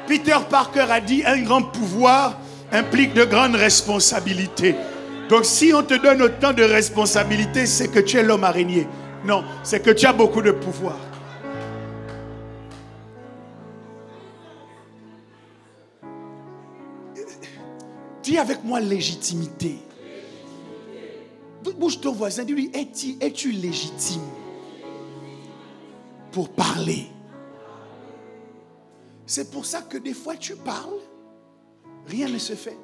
Peter Parker a dit un grand pouvoir implique de grandes responsabilités. Donc si on te donne autant de responsabilités, c'est que tu es l'homme araignée. Non, c'est que tu as beaucoup de pouvoir. Dis avec moi légitimité. Bouge ton voisin, dis-lui, es-tu légitime pour parler? C'est pour ça que des fois tu parles, rien ne se fait.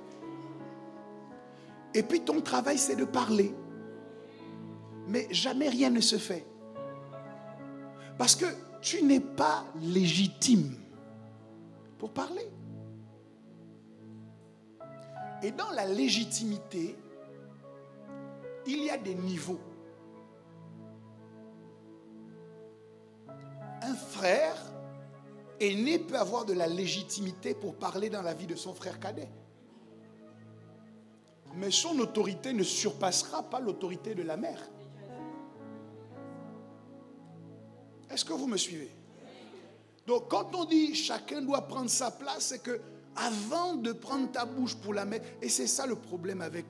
Et puis ton travail c'est de parler. Mais jamais rien ne se fait. Parce que tu n'es pas légitime pour parler. Et dans la légitimité, il y a des niveaux. Un frère aîné peut avoir de la légitimité pour parler dans la vie de son frère cadet. Mais son autorité ne surpassera pas l'autorité de la mère. Est-ce que vous me suivez? Donc quand on dit chacun doit prendre sa place, c'est que avant de prendre ta bouche pour la mettre, et c'est ça le problème avec...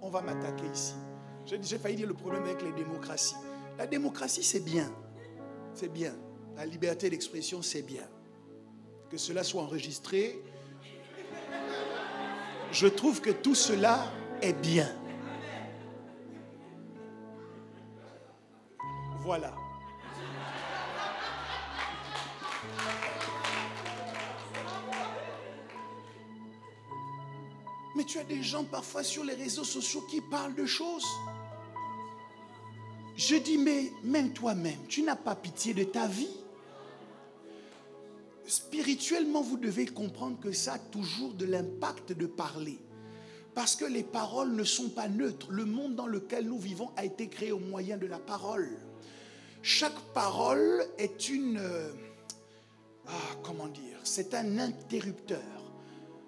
on va m'attaquer ici. J'ai failli dire le problème avec les démocraties. La démocratie, c'est bien. C'est bien. La liberté d'expression, c'est bien. Que cela soit enregistré. Je trouve que tout cela est bien. Voilà. Mais tu as des gens parfois sur les réseaux sociaux qui parlent de choses. Je dis, mais même toi-même, tu n'as pas pitié de ta vie. Spirituellement, vous devez comprendre que ça a toujours de l'impact de parler. Parce que les paroles ne sont pas neutres. Le monde dans lequel nous vivons a été créé au moyen de la parole. Chaque parole est une... comment dire? C'est un interrupteur.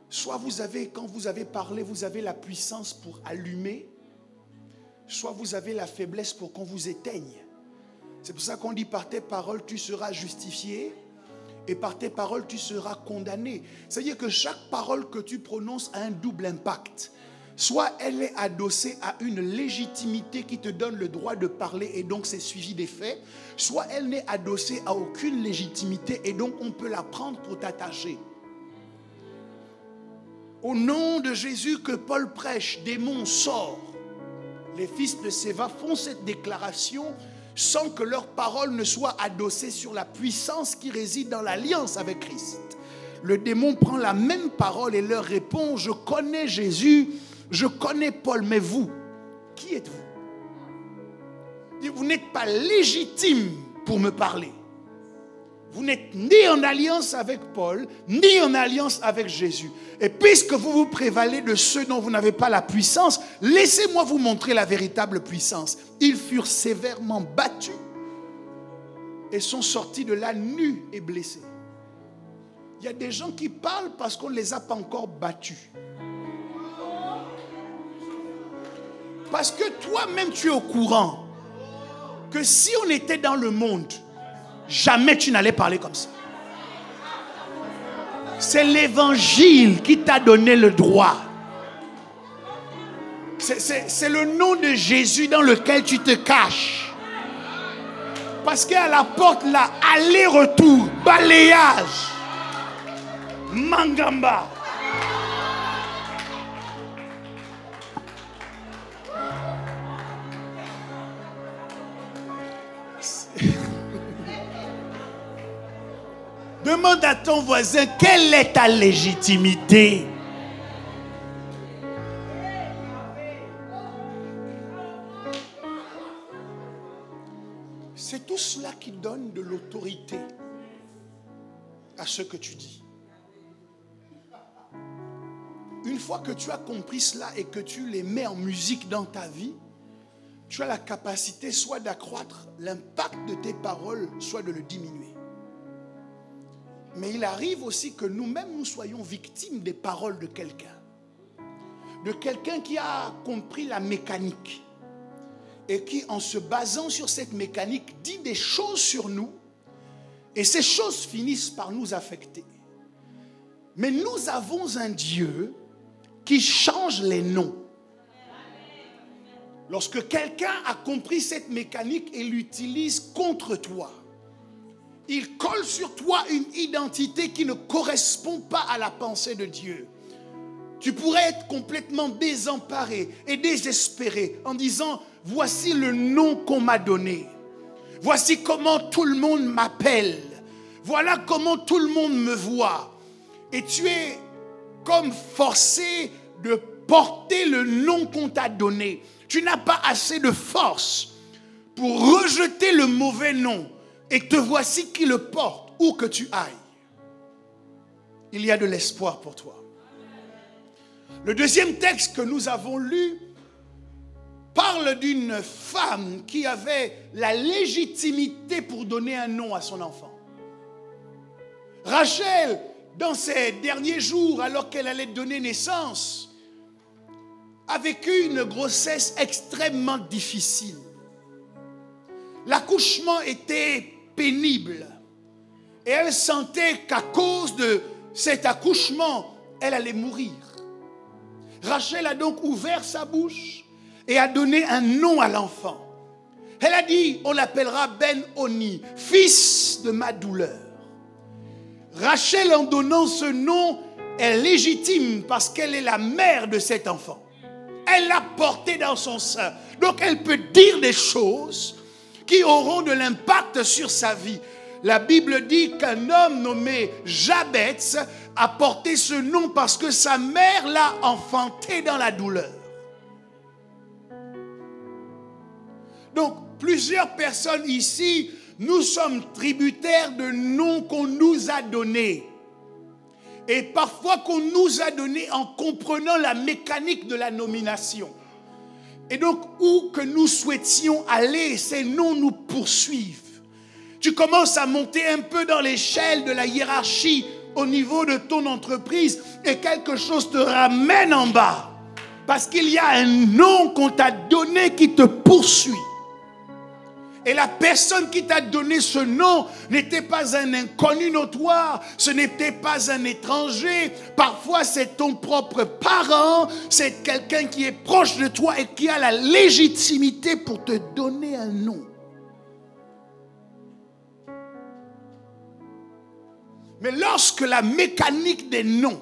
Soit vous avez, quand vous avez parlé, vous avez la puissance pour allumer. Soit vous avez la faiblesse pour qu'on vous éteigne. C'est pour ça qu'on dit par tes paroles, tu seras justifié. Et par tes paroles, tu seras condamné. C'est-à-dire que chaque parole que tu prononces a un double impact. Soit elle est adossée à une légitimité qui te donne le droit de parler et donc c'est suivi des faits. Soit elle n'est adossée à aucune légitimité et donc on peut la prendre pour t'attacher. Au nom de Jésus que Paul prêche, démons sortent. Les fils de Séva font cette déclaration sans que leur parole ne soit adossée sur la puissance qui réside dans l'alliance avec Christ. Le démon prend la même parole et leur répond, je connais Jésus, je connais Paul, mais vous, qui êtes-vous? Vous n'êtes pas légitime pour me parler. Vous n'êtes ni en alliance avec Paul, ni en alliance avec Jésus. Et puisque vous vous prévalez de ceux dont vous n'avez pas la puissance, laissez-moi vous montrer la véritable puissance. Ils furent sévèrement battus et sont sortis de là nus et blessés. Il y a des gens qui parlent parce qu'on ne les a pas encore battus. Parce que toi-même tu es au courant que si on était dans le monde, jamais tu n'allais parler comme ça. C'est l'évangile qui t'a donné le droit. C'est le nom de Jésus dans lequel tu te caches. Parce qu'à la porte là, aller-retour, balayage, mangamba. Demande à ton voisin, quelle est ta légitimité? C'est tout cela qui donne de l'autorité à ce que tu dis. Une fois que tu as compris cela et que tu les mets en musique dans ta vie, tu as la capacité soit d'accroître l'impact de tes paroles, soit de le diminuer. Mais il arrive aussi que nous-mêmes nous soyons victimes des paroles de quelqu'un. De quelqu'un qui a compris la mécanique et qui, en se basant sur cette mécanique, dit des choses sur nous et ces choses finissent par nous affecter. Mais nous avons un Dieu qui change les noms. Lorsque quelqu'un a compris cette mécanique et l'utilise contre toi, il colle sur toi une identité qui ne correspond pas à la pensée de Dieu. tu pourrais être complètement désemparé et désespéré en disant, voici le nom qu'on m'a donné. Voici comment tout le monde m'appelle. Voilà comment tout le monde me voit. Et tu es comme forcé de porter le nom qu'on t'a donné. Tu n'as pas assez de force pour rejeter le mauvais nom. Et te voici qui le porte, où que tu ailles. Il y a de l'espoir pour toi. Le deuxième texte que nous avons lu parle d'une femme qui avait la légitimité pour donner un nom à son enfant. Rachel, dans ses derniers jours, alors qu'elle allait donner naissance, a vécu une grossesse extrêmement difficile. L'accouchement était pénible. Et elle sentait qu'à cause de cet accouchement, elle allait mourir. Rachel a donc ouvert sa bouche et a donné un nom à l'enfant. Elle a dit, on l'appellera Ben-Oni, fils de ma douleur. Rachel, en donnant ce nom, est légitime parce qu'elle est la mère de cet enfant. Elle l'a porté dans son sein. Donc elle peut dire des choses qui auront de l'impact sur sa vie. La Bible dit qu'un homme nommé Jabez a porté ce nom parce que sa mère l'a enfanté dans la douleur. Donc, plusieurs personnes ici, nous sommes tributaires de noms qu'on nous a donnés. Et parfois qu'on nous a donnés en comprenant la mécanique de la nomination. Et donc, où que nous souhaitions aller, ces noms nous poursuivent. Tu commences à monter un peu dans l'échelle de la hiérarchie au niveau de ton entreprise et quelque chose te ramène en bas. Parce qu'il y a un nom qu'on t'a donné qui te poursuit. Et la personne qui t'a donné ce nom n'était pas un inconnu notoire, ce n'était pas un étranger. Parfois, c'est ton propre parent, c'est quelqu'un qui est proche de toi et qui a la légitimité pour te donner un nom. Mais lorsque la mécanique des noms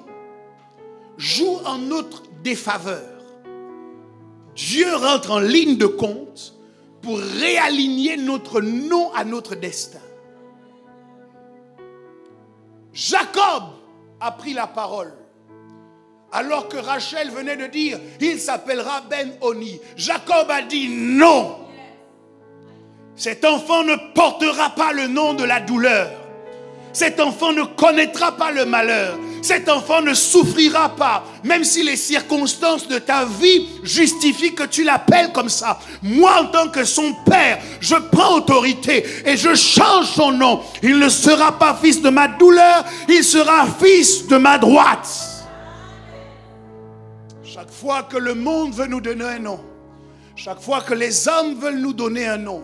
joue en notre défaveur, Dieu rentre en ligne de compte pour réaligner notre nom à notre destin. Jacob a pris la parole. Alors que Rachel venait de dire, il s'appellera Ben-Oni. Jacob a dit non. Cet enfant ne portera pas le nom de la douleur. Cet enfant ne connaîtra pas le malheur. Cet enfant ne souffrira pas. Même si les circonstances de ta vie justifient que tu l'appelles comme ça. Moi, en tant que son père, je prends autorité et je change son nom. Il ne sera pas fils de ma douleur, il sera fils de ma droite. Chaque fois que le monde veut nous donner un nom, chaque fois que les hommes veulent nous donner un nom,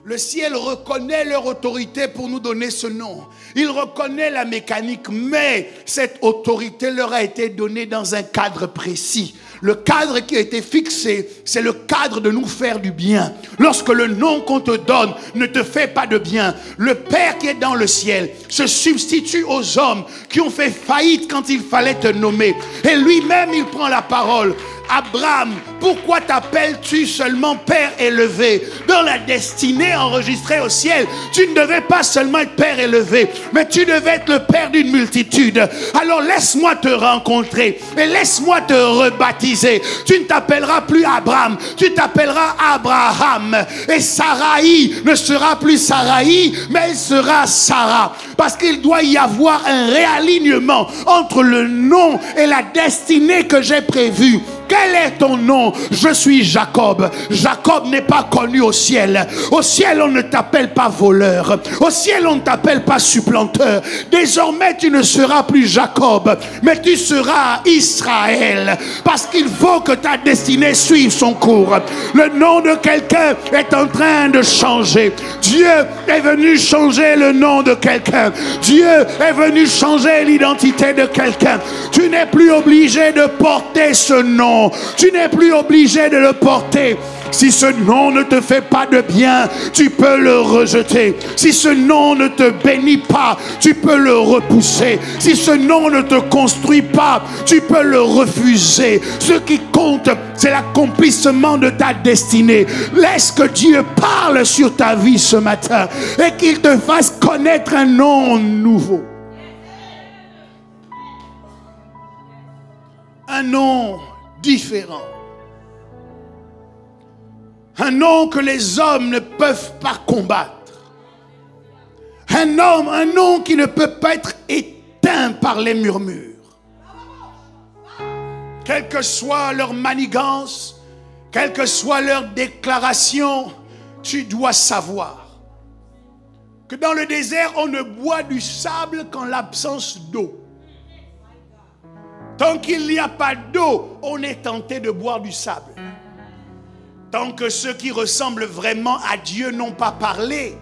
le ciel reconnaît leur autorité pour nous donner ce nom. Il reconnaît la mécanique, mais cette autorité leur a été donnée dans un cadre précis. Le cadre qui a été fixé, c'est le cadre de nous faire du bien. Lorsque le nom qu'on te donne ne te fait pas de bien, le Père qui est dans le ciel se substitue aux hommes qui ont fait faillite quand il fallait te nommer. Et lui-même, il prend la parole. Abraham, pourquoi t'appelles-tu seulement Père élevé? Dans la destinée enregistrée au ciel, tu ne devais pas seulement être Père élevé, mais tu devais être le Père d'une multitude. Alors laisse-moi te rencontrer et laisse-moi te rebaptiser. Tu ne t'appelleras plus Abraham, tu t'appelleras Abraham. Et Sarai ne sera plus Sarai, mais elle sera Sarah. Parce qu'il doit y avoir un réalignement entre le nom et la destinée que j'ai prévue. Quel est ton nom? Je suis Jacob. Jacob n'est pas connu au ciel. Au ciel, on ne t'appelle pas voleur. Au ciel, on ne t'appelle pas supplanteur. Désormais, tu ne seras plus Jacob, mais tu seras Israël. Parce qu'il faut que ta destinée suive son cours. Le nom de quelqu'un est en train de changer. Dieu est venu changer le nom de quelqu'un. Dieu est venu changer l'identité de quelqu'un. Tu n'es plus obligé de porter ce nom. Tu n'es plus obligé de le porter. Si ce nom ne te fait pas de bien, tu peux le rejeter. Si ce nom ne te bénit pas, tu peux le repousser. Si ce nom ne te construit pas, tu peux le refuser. Ce qui compte, c'est l'accomplissement de ta destinée. Laisse que Dieu parle sur ta vie ce matin et qu'il te fasse connaître un nom nouveau. Un nom différent. Un nom que les hommes ne peuvent pas combattre. Un nom qui ne peut pas être éteint par les murmures. Quelle que soit leur manigance, quelle que soit leur déclaration, tu dois savoir que dans le désert, on ne boit du sable qu'en l'absence d'eau. Tant qu'il n'y a pas d'eau, on est tenté de boire du sable. Tant que ceux qui ressemblent vraiment à Dieu n'ont pas parlé,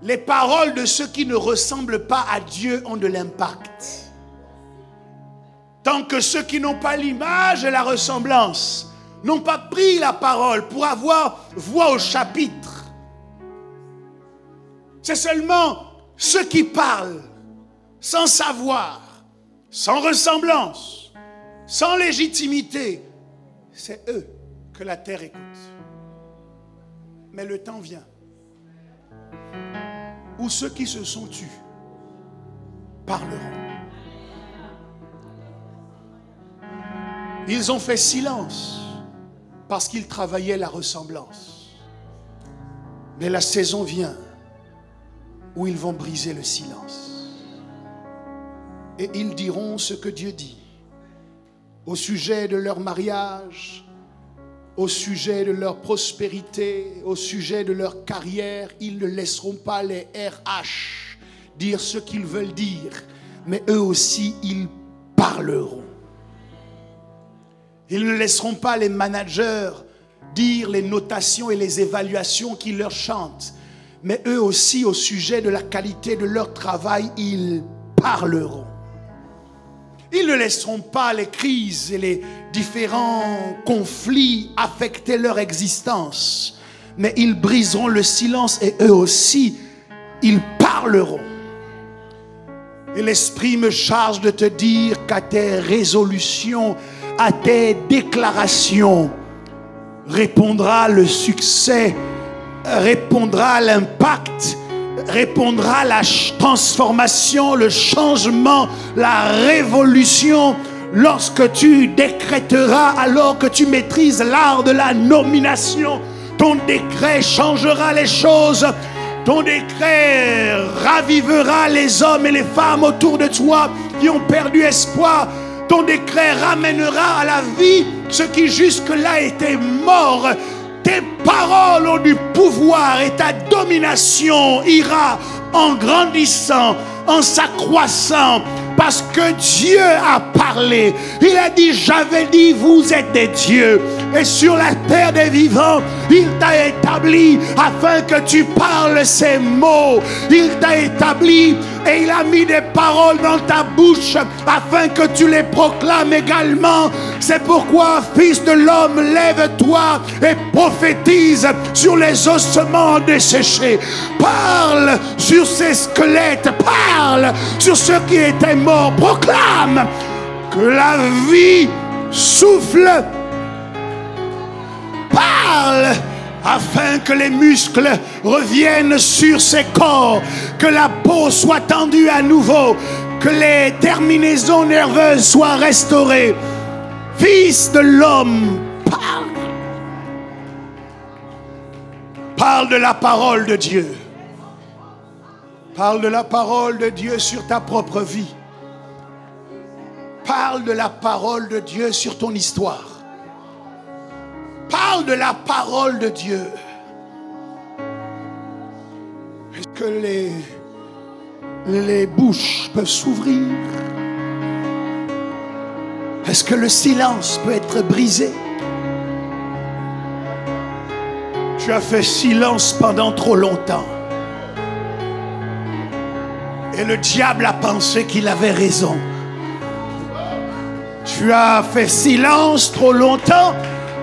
les paroles de ceux qui ne ressemblent pas à Dieu ont de l'impact. Tant que ceux qui n'ont pas l'image et la ressemblance n'ont pas pris la parole pour avoir voix au chapitre, c'est seulement ceux qui parlent sans savoir, sans ressemblance, sans légitimité, c'est eux que la terre écoute. Mais le temps vient où ceux qui se sont tus parleront. Ils ont fait silence parce qu'ils travaillaient la ressemblance. Mais la saison vient où ils vont briser le silence. Et ils diront ce que Dieu dit au sujet de leur mariage, au sujet de leur prospérité, au sujet de leur carrière. Ils ne laisseront pas les RH dire ce qu'ils veulent dire, mais eux aussi, ils parleront. Ils ne laisseront pas les managers dire les notations et les évaluations qui leur chantent, mais eux aussi, au sujet de la qualité de leur travail, ils parleront. Ils ne laisseront pas les crises et les différents conflits affecter leur existence, mais ils briseront le silence et eux aussi, ils parleront. Et l'Esprit me charge de te dire qu'à tes résolutions, à tes déclarations, répondra le succès, répondra l'impact, répondra la transformation, le changement, la révolution, lorsque tu décréteras, alors que tu maîtrises l'art de la nomination. Ton décret changera les choses. Ton décret ravivera les hommes et les femmes autour de toi qui ont perdu espoir. Ton décret ramènera à la vie ce qui jusque-là était mort. Tes paroles ont du pouvoir et ta domination ira en grandissant, en s'accroissant, parce que Dieu a parlé. Il a dit, j'avais dit, vous êtes des dieux. Et sur la terre des vivants, il t'a établi afin que tu parles ces mots. Il t'a établi et il a mis des paroles dans ta bouche afin que tu les proclames également. C'est pourquoi, fils de l'homme, lève-toi et prophétise sur les ossements desséchés. Parle sur ces squelettes. Parle sur ceux qui étaient morts. Proclame que la vie souffle. Parle afin que les muscles reviennent sur ses corps, que la peau soit tendue à nouveau, que les terminaisons nerveuses soient restaurées. Fils de l'homme, parle. Parle de la parole de Dieu. Parle de la parole de Dieu sur ta propre vie. Parle de la parole de Dieu sur ton histoire. Parle de la parole de Dieu. Est-ce que les bouches peuvent s'ouvrir? Est-ce que le silence peut être brisé? Tu as fait silence pendant trop longtemps. Et le diable a pensé qu'il avait raison. Tu as fait silence trop longtemps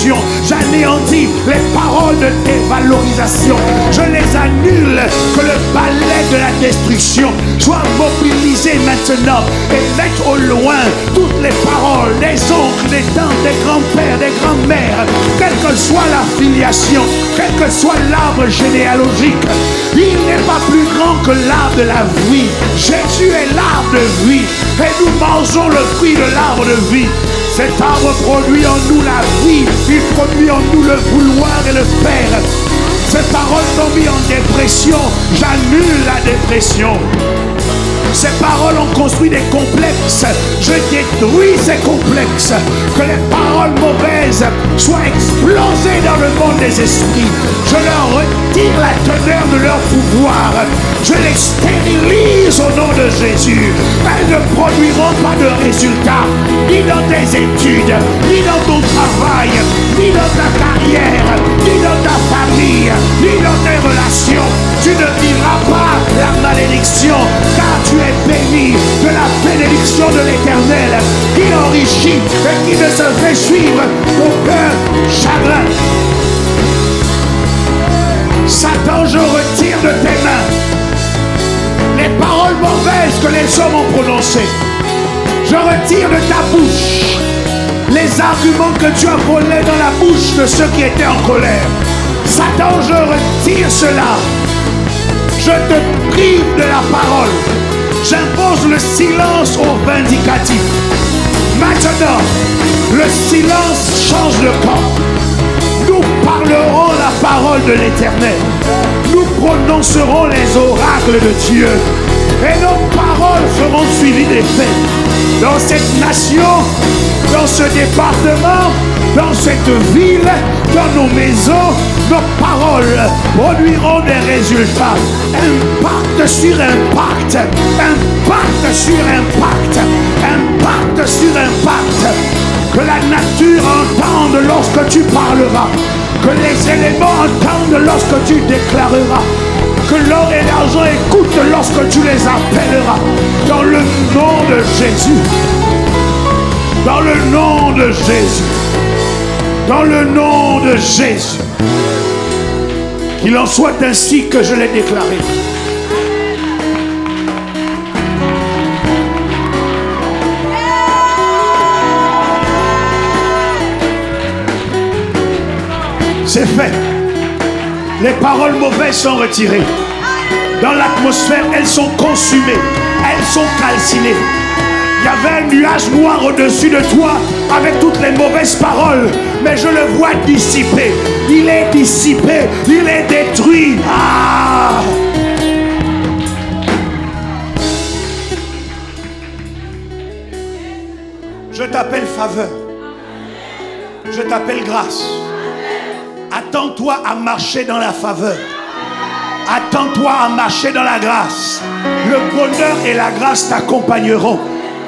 dévaluation. J'anéantis les paroles de dévalorisation. Je les annule. Que le balai de la destruction soit mobilisé maintenant et mettre au loin toutes les paroles des oncles, des tantes, des grands-pères, des grands-mères, quelle que soit la filiation, quel que soit l'arbre généalogique. Il n'est pas plus grand que l'arbre de la vie. Jésus est l'arbre de vie et nous mangeons le fruit de l'arbre de vie. Cet arbre produit en nous la vie, il produit en nous le vouloir et le faire. Ces paroles t'ont mis en dépression, j'annule la dépression. Ces paroles ont construit des complexes. Je détruis ces complexes. Que les paroles mauvaises soient explosées dans le monde des esprits. Je leur retire la teneur de leur pouvoir. Je les stérilise au nom de Jésus. Elles ne produiront pas de résultats, ni dans tes études, ni dans ton travail, ni dans ta carrière, ni dans ta famille, ni dans tes relations. Tu ne vivras pas la malédiction, car tu es béni de la bénédiction de l'Éternel qui enrichit et qui ne se fait suivre aucun chagrin. Satan, je retire de tes mains les paroles mauvaises que les hommes ont prononcées. Je retire de ta bouche les arguments que tu as volés dans la bouche de ceux qui étaient en colère. Satan, je retire cela. Je te prive de la parole. J'impose le silence au vindicatif. Maintenant, le silence change le camp. Nous parlerons la parole de l'Éternel. Nous prononcerons les oracles de Dieu. Et nos paroles seront suivies des faits. Dans cette nation, dans ce département, dans cette ville, dans nos maisons, nos paroles produiront des résultats. Impact sur impact, impact sur impact, impact sur impact. Que la nature entende lorsque tu parleras. Que les éléments entendent lorsque tu déclareras. Que l'or et l'argent écoutent lorsque tu les appelleras. Dans le nom de Jésus. Dans le nom de Jésus. Dans le nom de Jésus. Qu'il en soit ainsi que je l'ai déclaré. C'est fait. Les paroles mauvaises sont retirées. Dans l'atmosphère, elles sont consumées. Elles sont calcinées. Il y avait un nuage noir au-dessus de toi avec toutes les mauvaises paroles. Mais je le vois dissipé. Il est dissipé. Il est détruit. Ah! Je t'appelle faveur. Je t'appelle grâce. Attends-toi à marcher dans la faveur. Attends-toi à marcher dans la grâce. Le bonheur et la grâce t'accompagneront.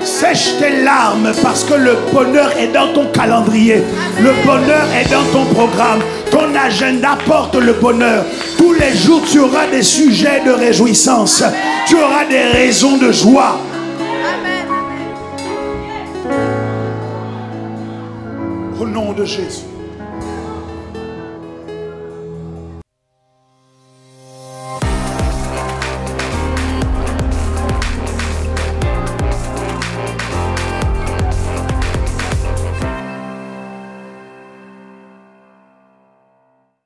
Sèche tes larmes parce que le bonheur est dans ton calendrier. Le bonheur est dans ton programme. Ton agenda porte le bonheur. Tous les jours, tu auras des sujets de réjouissance. Tu auras des raisons de joie. Au nom de Jésus.